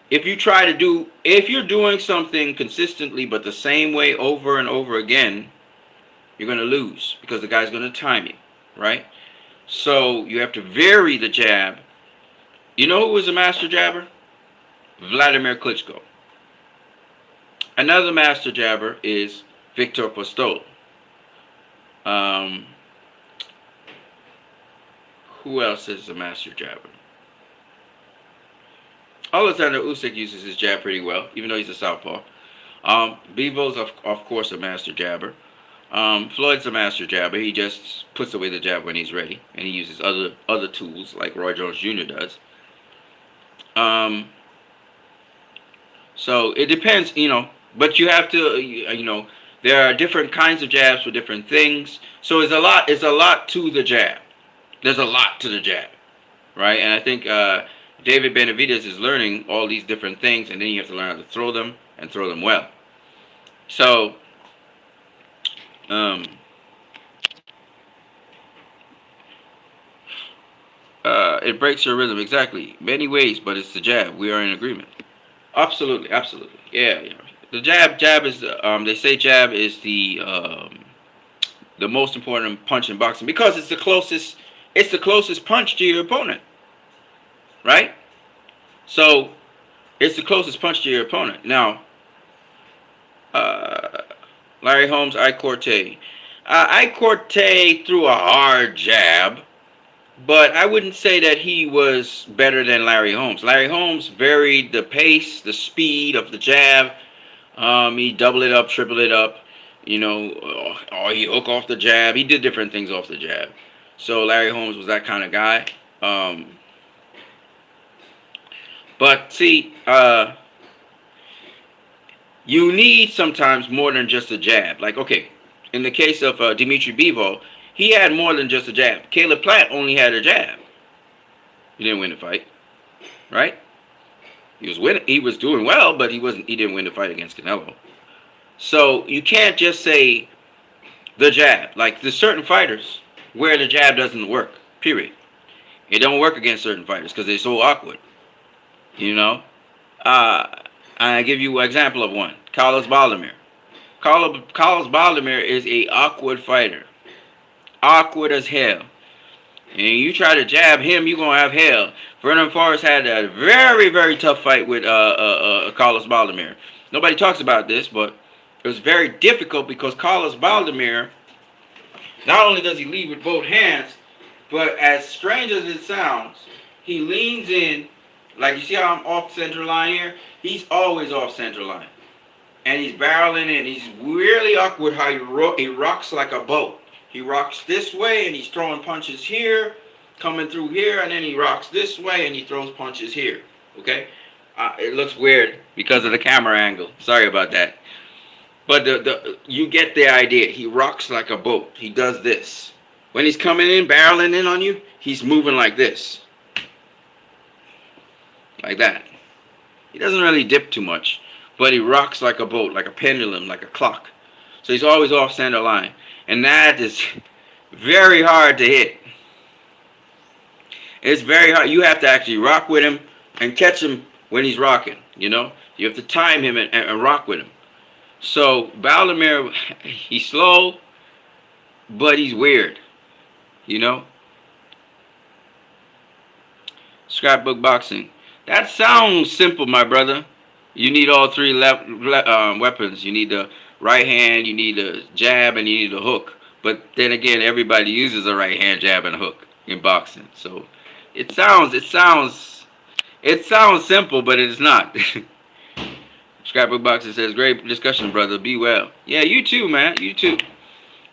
If you're doing something consistently but the same way over and over again, you're going to lose because the guy's going to time you, right? So you have to vary the jab. You know who was a master jabber? Vladimir Klitschko. Another master jabber is Viktor Postol. Who else is a master jabber? Alexander Usyk uses his jab pretty well, even though he's a southpaw. Bivol's of course a master jabber. Floyd's a master jabber. He just puts away the jab when he's ready, and he uses other tools like Roy Jones Jr. does. So it depends, but you have to, there are different kinds of jabs for different things. So it's a lot to the jab. There's a lot to the jab, right? And I think David Benavidez is learning all these different things, and then you have to learn how to throw them and throw them well. So it breaks your rhythm, exactly. Many ways, but it's the jab. We are in agreement. Absolutely. Yeah. The jab is they say jab is the most important punch in boxing because it's the closest punch to your opponent. Right? So it's the closest punch to your opponent. Now, Larry Holmes, Corte. Corte threw a hard jab, but I wouldn't say that he was better than Larry Holmes. Larry Holmes varied the pace, the speed of the jab. He double it up, triple it up, or he hook off the jab. He did different things off the jab. So Larry Holmes was that kind of guy. But see, you need sometimes more than just a jab. Like, okay, in the case of Dimitri Bivol, he had more than just a jab. Caleb Plant only had a jab. He didn't win the fight, right? He was doing well, but he didn't win the fight against Canelo. So you can't just say the jab. Like there's certain fighters where the jab doesn't work. Period. It don't work against certain fighters because they're so awkward. You know. I give you an example of one. Carlos Baldomir. Carlos Baldomir is a awkward fighter. Awkward as hell. And you try to jab him, you're gonna have hell. Vernon Forrest had a very, very tough fight with Carlos Baldomir. Nobody talks about this, but it was very difficult because Carlos Baldomir, not only does he lead with both hands, but as strange as it sounds, he leans in, like you see how I'm off center line here? He's always off center line. And he's barreling in. He's really awkward how he rocks like a boat. He rocks this way and he's throwing punches here, coming through here, and then he rocks this way and he throws punches here. Okay? It looks weird because of the camera angle. Sorry about that. But you get the idea. He rocks like a boat. He does this. When he's coming in, barreling in on you, he's moving like this. Like that. He doesn't really dip too much, but he rocks like a boat, like a pendulum, like a clock. So he's always off center line. And that is very hard to hit. It's very hard. You have to actually rock with him and catch him when he's rocking, you know. You have to time him and rock with him. So Baldomir, he's slow, but he's weird, you know. Scrapbook boxing. That sounds simple, my brother. You need all three weapons. You need the right hand, you need the jab, and you need the hook. But then again, everybody uses a right hand, jab, and a hook in boxing. So it sounds simple, but it is not. Scrapbook boxing says, "Great discussion, brother. Be well." Yeah, you too, man. You too.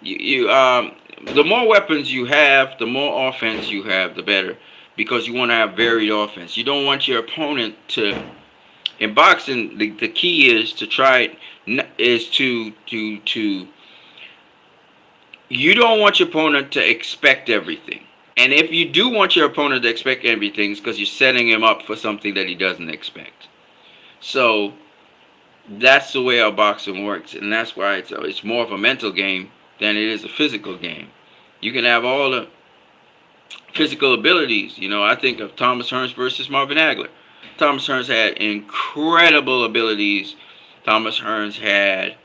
The more weapons you have, the more offense you have, the better. Because you want to have varied offense. You don't want your opponent to. In boxing, the key is to try is to you don't want your opponent to expect everything. And if you do want your opponent to expect everything, it's because you're setting him up for something that he doesn't expect. So that's the way our boxing works, and that's why it's more of a mental game than it is a physical game. You can have all the physical abilities. You know, I think of Thomas Hearns versus Marvin Hagler. Thomas Hearns had incredible abilities. Thomas Hearns had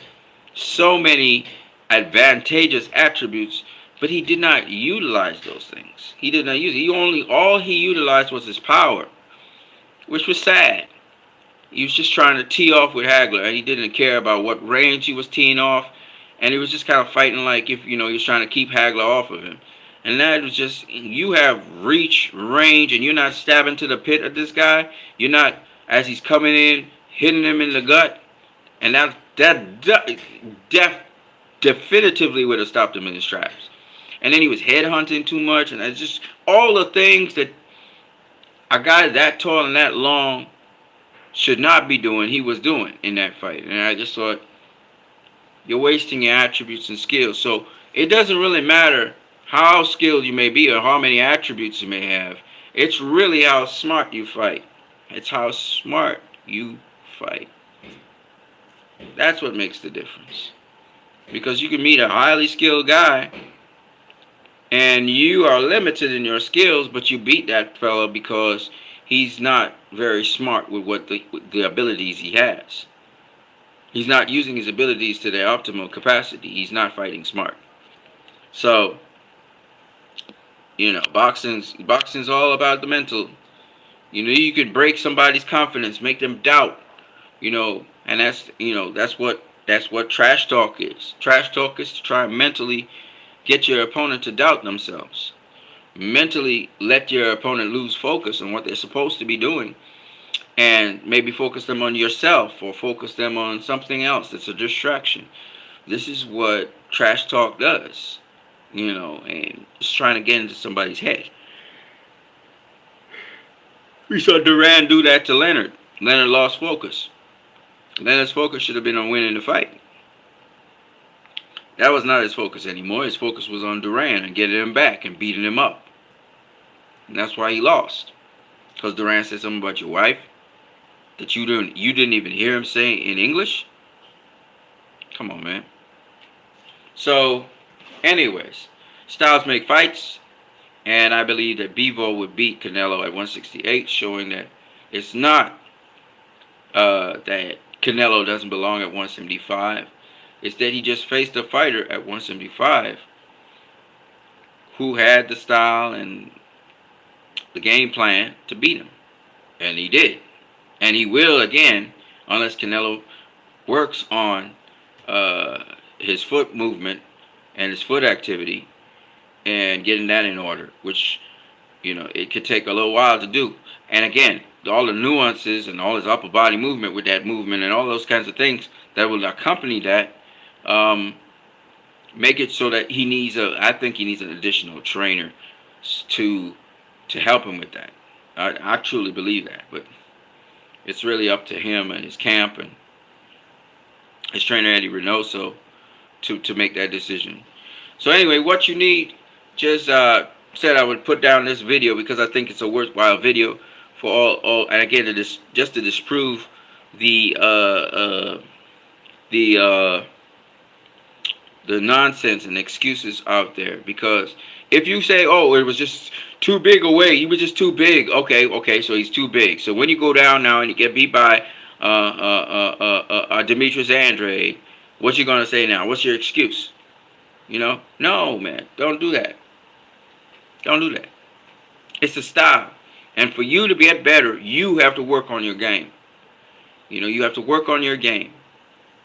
so many advantageous attributes, but he did not utilize those things. He did not use it. All he utilized was his power, which was sad. He was just trying to tee off with Hagler, and he didn't care about what range he was teeing off, and he was just kind of fighting like if, you know, he was trying to keep Hagler off of him. And that was just, you have reach, range, and you're not stabbing to the pit of this guy. You're not, as he's coming in, hitting him in the gut. And that definitively would have stopped him in his tracks. And then he was headhunting too much. And it's just all the things that a guy that tall and that long should not be doing, he was doing in that fight. And I just thought, you're wasting your attributes and skills. So it doesn't really matter how skilled you may be or how many attributes you may have. It's really how smart you fight. It's how smart you fight. That's what makes the difference. Because you can meet a highly skilled guy and you are limited in your skills, but you beat that fellow because he's not very smart with with the abilities he has. He's not using his abilities to their optimal capacity. He's not fighting smart. So, you know, boxing's all about the mental. You know, you can break somebody's confidence, make them doubt. You know, and that's what trash talk is. Trash talk is to try and mentally get your opponent to doubt themselves. Mentally let your opponent lose focus on what they're supposed to be doing, and maybe focus them on yourself or focus them on something else that's a distraction. This is what trash talk does. You know, and it's trying to get into somebody's head. We saw Duran do that to Leonard. Leonard lost focus. Leonard's focus should have been on winning the fight. That was not his focus anymore. His focus was on Duran and getting him back and beating him up. And that's why he lost. Because Duran said something about your wife that you didn't even hear him say in English. Come on, man. So, anyways, styles make fights, and I believe that Bivol would beat Canelo at 168, showing that it's not that Canelo doesn't belong at 175. It's that he just faced a fighter at 175 who had the style and the game plan to beat him. And he did. And he will again, unless Canelo works on his foot movement and his foot activity and getting that in order, which, you know, it could take a little while to do. And again, all the nuances and all his upper body movement with that movement and all those kinds of things that will accompany that, make it so that I think he needs an additional trainer to help him with that. I truly believe that, but it's really up to him and his camp and his trainer Eddie Reynoso to make that decision. So anyway, what you need, just said I would put down this video because I think it's a worthwhile video for all and again just to disprove the nonsense and excuses out there. Because if you say, oh, it was just too big a weight, he was just too big, okay, so he's too big. So when you go down now and you get beat by Demetrius Andrade, what you gonna say now? What's your excuse? You know, no, man, don't do that. Don't do that. It's a style, and for you to get better, you have to work on your game. You know, you have to work on your game,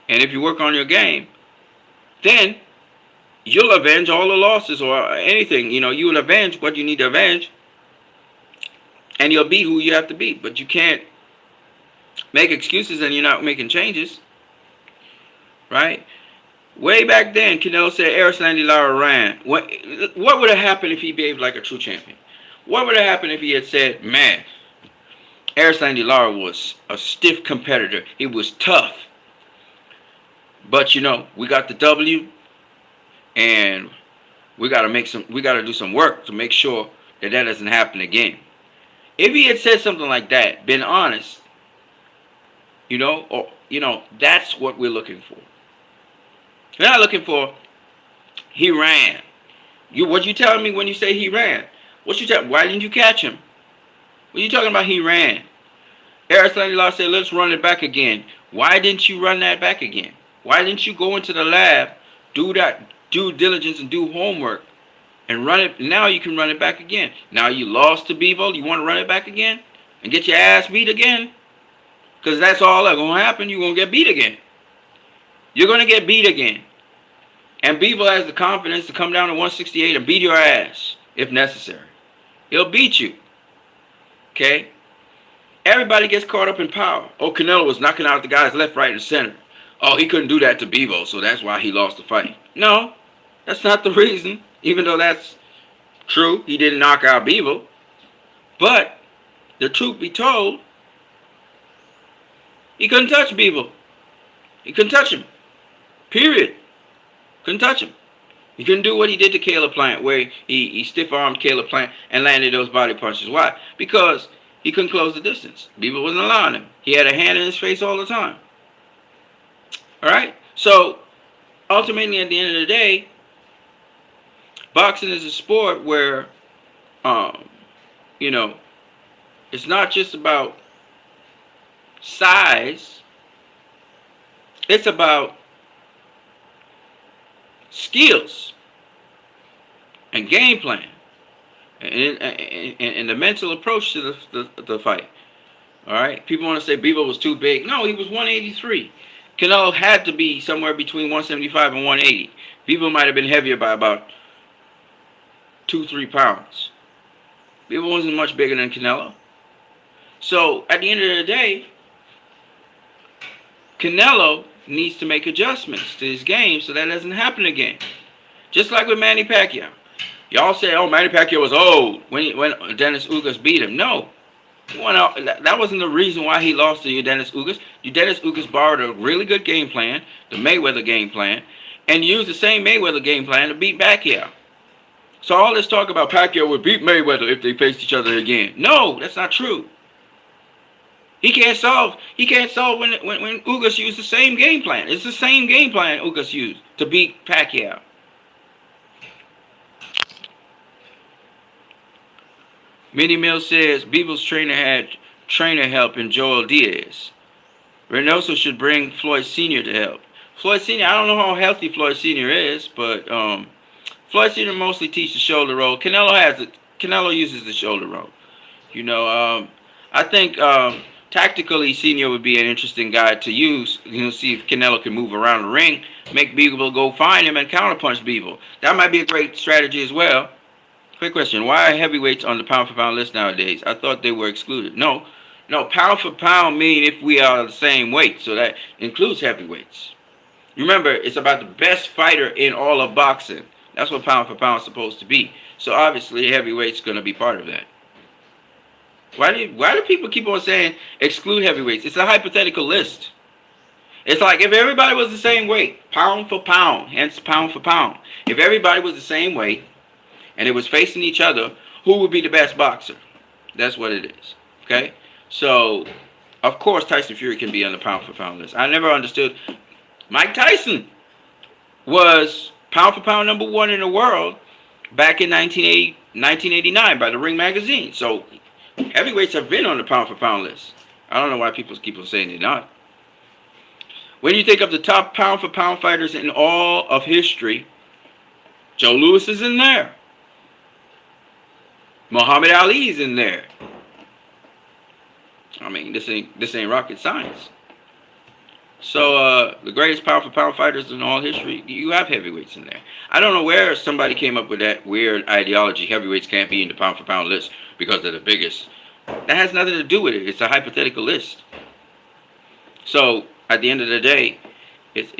and if you work on your game, then you'll avenge all the losses or anything. You know, you will avenge what you need to avenge, and you'll beat who you have to beat. But you can't make excuses and you're not making changes, right? Way back then, Canelo said Erislandy Lara ran. What would have happened if he behaved like a true champion? What would have happened if he had said, man, Erislandy Lara was a stiff competitor. He was tough. But, you know, we got the W, and we got to do some work to make sure that doesn't happen again. If he had said something like that, been honest, that's what we're looking for. We're not looking for he ran. What you telling me when you say he ran? Why didn't you catch him? What are you talking about? He ran. Erislandy Lara said, let's run it back again. Why didn't you run that back again? Why didn't you go into the lab, do that due diligence and do homework, and run it? Now you can run it back again. Now you lost to Bivol. You want to run it back again and get your ass beat again? Because that's all that's going to happen. You're going to get beat again. You're going to get beat again. And Bivol has the confidence to come down to 168 and beat your ass if necessary. He'll beat you. Okay? Everybody gets caught up in power. Oh, Canelo was knocking out the guys left, right, and center. Oh, he couldn't do that to Bivol, so that's why he lost the fight. No, that's not the reason. Even though that's true, he didn't knock out Bivol. But the truth be told, he couldn't touch Bivol. He couldn't touch him. Period. Couldn't touch him. He couldn't do what he did to Caleb Plant, where he stiff-armed Caleb Plant and landed those body punches. Why? Because he couldn't close the distance. Bivol wasn't allowing him. He had a hand in his face all the time. All right? So, ultimately, at the end of the day, boxing is a sport where, it's not just about size. It's about skills and game plan and the mental approach to the fight. All right? People want to say Bivol was too big. No, he was 183. Canelo had to be somewhere between 175 and 180. Bivol might have been heavier by about 2-3 pounds. Bivol wasn't much bigger than Canelo. So, at the end of the day, Canelo needs to make adjustments to his game so that doesn't happen again. Just like with Manny Pacquiao. Y'all say, oh, Manny Pacquiao was old when Dennis Ugas beat him. No. That wasn't the reason why he lost to Dennis Ugas. Dennis Ugas borrowed a really good game plan, the Mayweather game plan, and used the same Mayweather game plan to beat Pacquiao. So all this talk about Pacquiao would beat Mayweather if they faced each other again. No, that's not true. He can't solve. He can't solve when Ugas used the same game plan. It's the same game plan Ugas used to beat Pacquiao. Minnie Mills says Bivol's trainer had trainer help in Joel Diaz. Reynoso should bring Floyd Sr. to help. Floyd Sr., I don't know how healthy Floyd Sr. is, but Floyd Sr. mostly teaches shoulder roll. Canelo uses the shoulder roll. I think tactically Sr. would be an interesting guy to use. See if Canelo can move around the ring, make Bivol go find him and counterpunch Bivol. That might be a great strategy as well. Quick question: why are heavyweights on the pound for pound list nowadays? I thought they were excluded. No, pound for pound mean if we are the same weight, so that includes heavyweights. Remember, it's about the best fighter in all of boxing. That's what pound for pound is supposed to be. So obviously, heavyweight's going to be part of that. Why do people keep on saying exclude heavyweights? It's a hypothetical list. It's like if everybody was the same weight, pound for pound, hence pound for pound. If everybody was the same weight and it was facing each other, who would be the best boxer? That's what it is. Okay? So, of course, Tyson Fury can be on the pound for pound list. I never understood. Mike Tyson was pound for pound number 1 in the world back in 1989 by the Ring magazine. So, heavyweights have been on the pound for pound list. I don't know why people keep on saying they're not. When you think of the top pound for pound fighters in all of history, Joe Louis is in there. Muhammad Ali is in there. I mean, this ain't rocket science. So the greatest pound for pound fighters in all history, you have heavyweights in there. I don't know where somebody came up with that weird ideology. Heavyweights can't be in the pound for pound list because they're the biggest. That has nothing to do with it. It's a hypothetical list. So at the end of the day, it's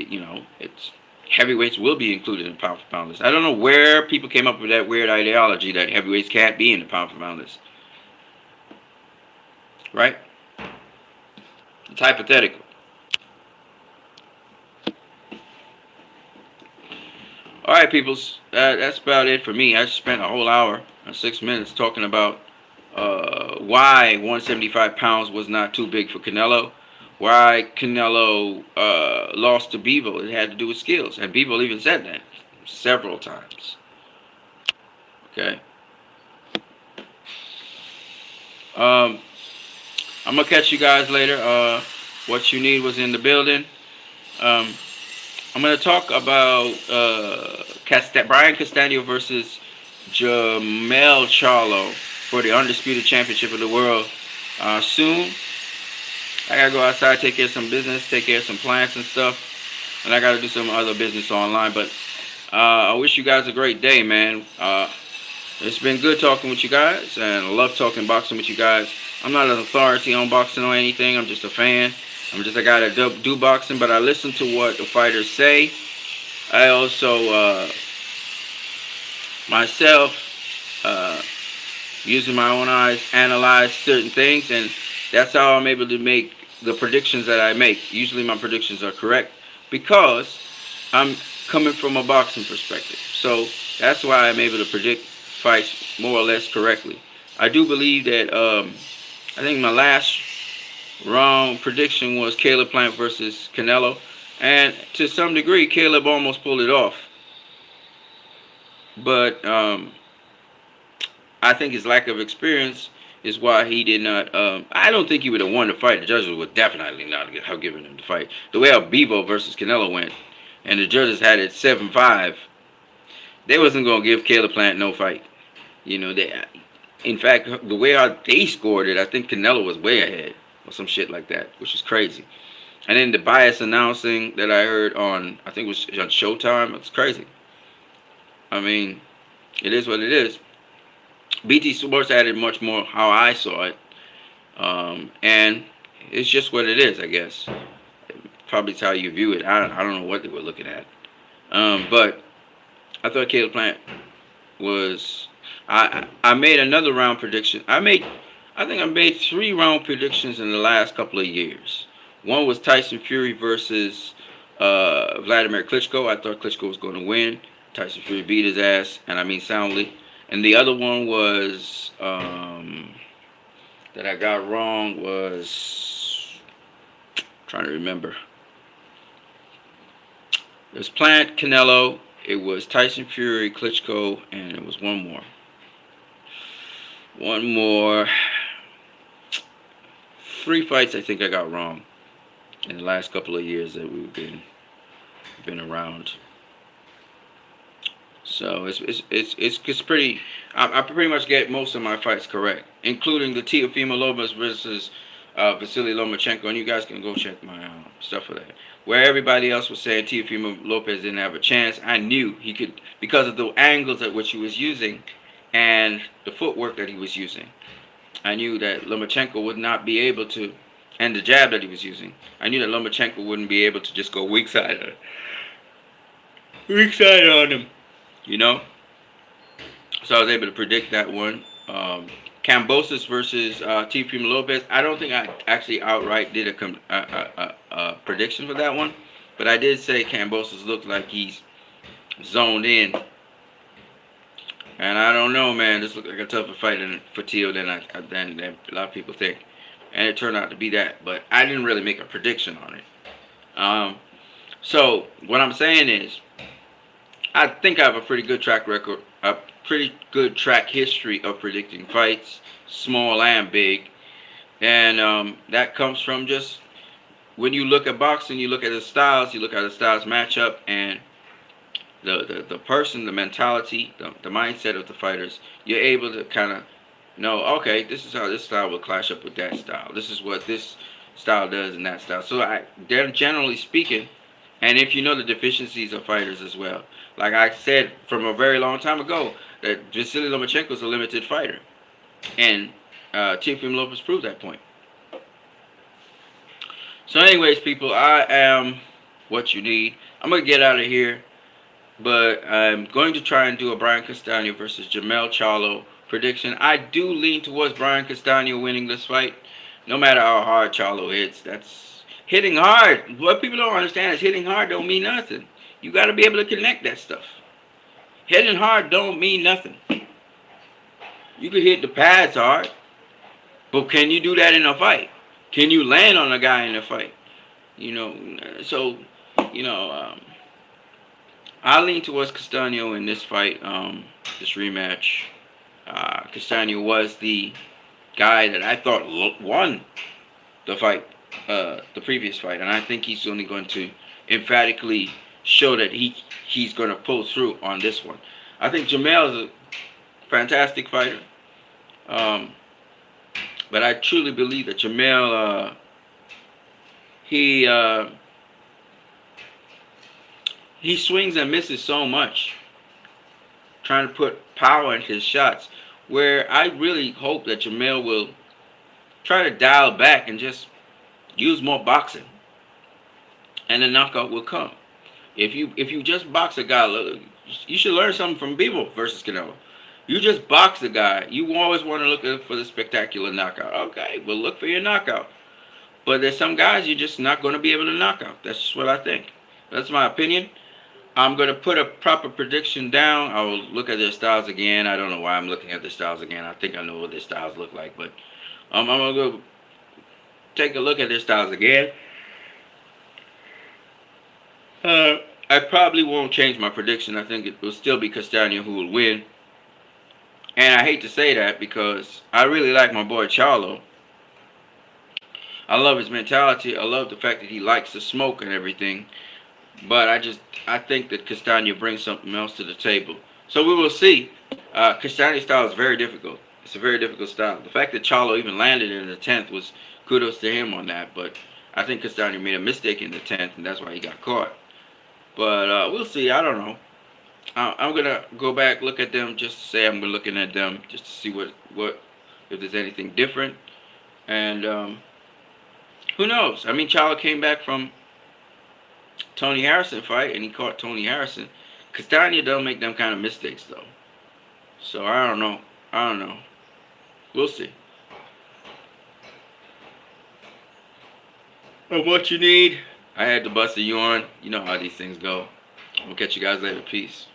heavyweights will be included in the pound for pound list. I don't know where people came up with that weird ideology that heavyweights can't be in the pound for pound list. Right? It's hypothetical. All right, peoples. That's about it for me. I just spent a whole hour and 6 minutes talking about why 175 pounds was not too big for Canelo. Why Canelo lost to Bivol. It had to do with skills. And Bivol even said that several times. Okay. I'm going to catch you guys later. What you need was in the building. I'm going to talk about Brian Castaneda versus Jamelle Charlo for the Undisputed Championship of the World soon. I got to go outside, take care of some business, take care of some plants and stuff. And I got to do some other business online. But I wish you guys a great day, man. It's been good talking with you guys. And I love talking boxing with you guys. I'm not an authority on boxing or anything. I'm just a fan. I'm just a guy that do boxing. But I listen to what the fighters say. I also, myself, using my own eyes, analyze certain things. And that's how I'm able to make the predictions that I make. Usually my predictions are correct because I'm coming from a boxing perspective. So that's why I'm able to predict fights more or less correctly. I do believe that I think my last round prediction was Caleb Plant versus Canelo. And to some degree, Caleb almost pulled it off. But I think his lack of experience is why he did not. I don't think he would have won the fight. The judges would definitely not have given him the fight. The way how Bivol versus Canelo went, and the judges had it 7-5, they wasn't gonna give Caleb Plant no fight. In fact, the way how they scored it, I think Canelo was way ahead or some shit like that, which is crazy. And then the bias announcing that I heard on, I think it was on Showtime, it's crazy. I mean, it is what it is. BT Sports added much more how I saw it. And it's just what it is, I guess. Probably it's how you view it. I don't know what they were looking at. But I thought Caleb Plant was... I made another round prediction. I think I made 3 round predictions in the last couple of years. One was Tyson Fury versus Vladimir Klitschko. I thought Klitschko was going to win. Tyson Fury beat his ass, and I mean soundly. And the other one was that I got wrong was trying to remember. It was Plant, Canelo. It was Tyson Fury, Klitschko, and it was one more. One more. 3 fights I think I got wrong in the last couple of years that we've been around. So it's pretty. I pretty much get most of my fights correct, including the Teofimo Lopez versus Vasily Lomachenko, and you guys can go check my stuff for that. Where everybody else was saying Teofimo Lopez didn't have a chance, I knew he could because of the angles at which he was using and the footwork that he was using. I knew that Lomachenko would not be able to, and the jab that he was using. I knew that Lomachenko wouldn't be able to just go weak side on him, you know. So I was able to predict that one. Kambosos versus Teofimo Lopez. I don't think I actually outright did a prediction for that one, but I did say Kambosos looks like he's zoned in. And I don't know, man. This looked like a tougher fight for Teo than a lot of people think. And it turned out to be that. But I didn't really make a prediction on it. So what I'm saying is, I think I have a pretty good track record, a pretty good track history of predicting fights, small and big. And that comes from just when you look at boxing, you look at the styles, you look at the styles matchup, and the person, the mentality, the mindset of the fighters, you're able to kind of know, okay, this is how this style will clash up with that style. This is what this style does in that style. So they're generally speaking, and if you know the deficiencies of fighters as well. Like I said from a very long time ago, that Vasily Lomachenko is a limited fighter. And Teofimo Lopez proved that point. So anyways, people, I am what you need. I'm going to get out of here. But I'm going to try and do a Brian Castaneda versus Jamelle Charlo prediction. I do lean towards Brian Castaneda winning this fight, no matter how hard Charlo hits. That's hitting hard. What people don't understand is hitting hard don't mean nothing. You got to be able to connect that stuff. Hitting hard don't mean nothing. You can hit the pads hard, but can you do that in a fight? Can you land on a guy in a fight? You know, so, you know, I lean towards Castaneda in this fight, this rematch. Castaneda was the guy that I thought won the fight, the previous fight, and I think he's only going to emphatically show that he's going to pull through on this one. I think Jamelle is a fantastic fighter, but I truly believe that Jamelle, he swings and misses so much, trying to put power into his shots, where I really hope that Jamelle will try to dial back and just use more boxing, and the knockout will come. If you just box a guy, you should learn something from Bivol versus Canelo. You just box the guy. You always want to look for the spectacular knockout. Okay, well, look for your knockout. But there's some guys you're just not going to be able to knock out. That's just what I think. That's my opinion. I'm going to put a proper prediction down. I will look at their styles again. I don't know why I'm looking at their styles again. I think I know what their styles look like. But I'm going to go take a look at their styles again. I probably won't change my prediction. I think it will still be Castaneda who will win. And I hate to say that because I really like my boy Charlo. I love his mentality. I love the fact that he likes to smoke and everything. But I think that Castaneda brings something else to the table. So we will see. Castaneda's style is very difficult. It's a very difficult style. The fact that Charlo even landed in the 10th was kudos to him on that. But I think Castaneda made a mistake in the 10th, and that's why he got caught. But we'll see. I don't know. I'm going to go back, look at them, just to say I'm looking at them, just to see what if there's anything different. And who knows? I mean, Charlo came back from Tony Harrison fight, and he caught Tony Harrison. Castaneda don't make them kind of mistakes, though. So, I don't know. We'll see. But what you need, I had to bust a yarn. You know how these things go. We'll catch you guys later. Peace.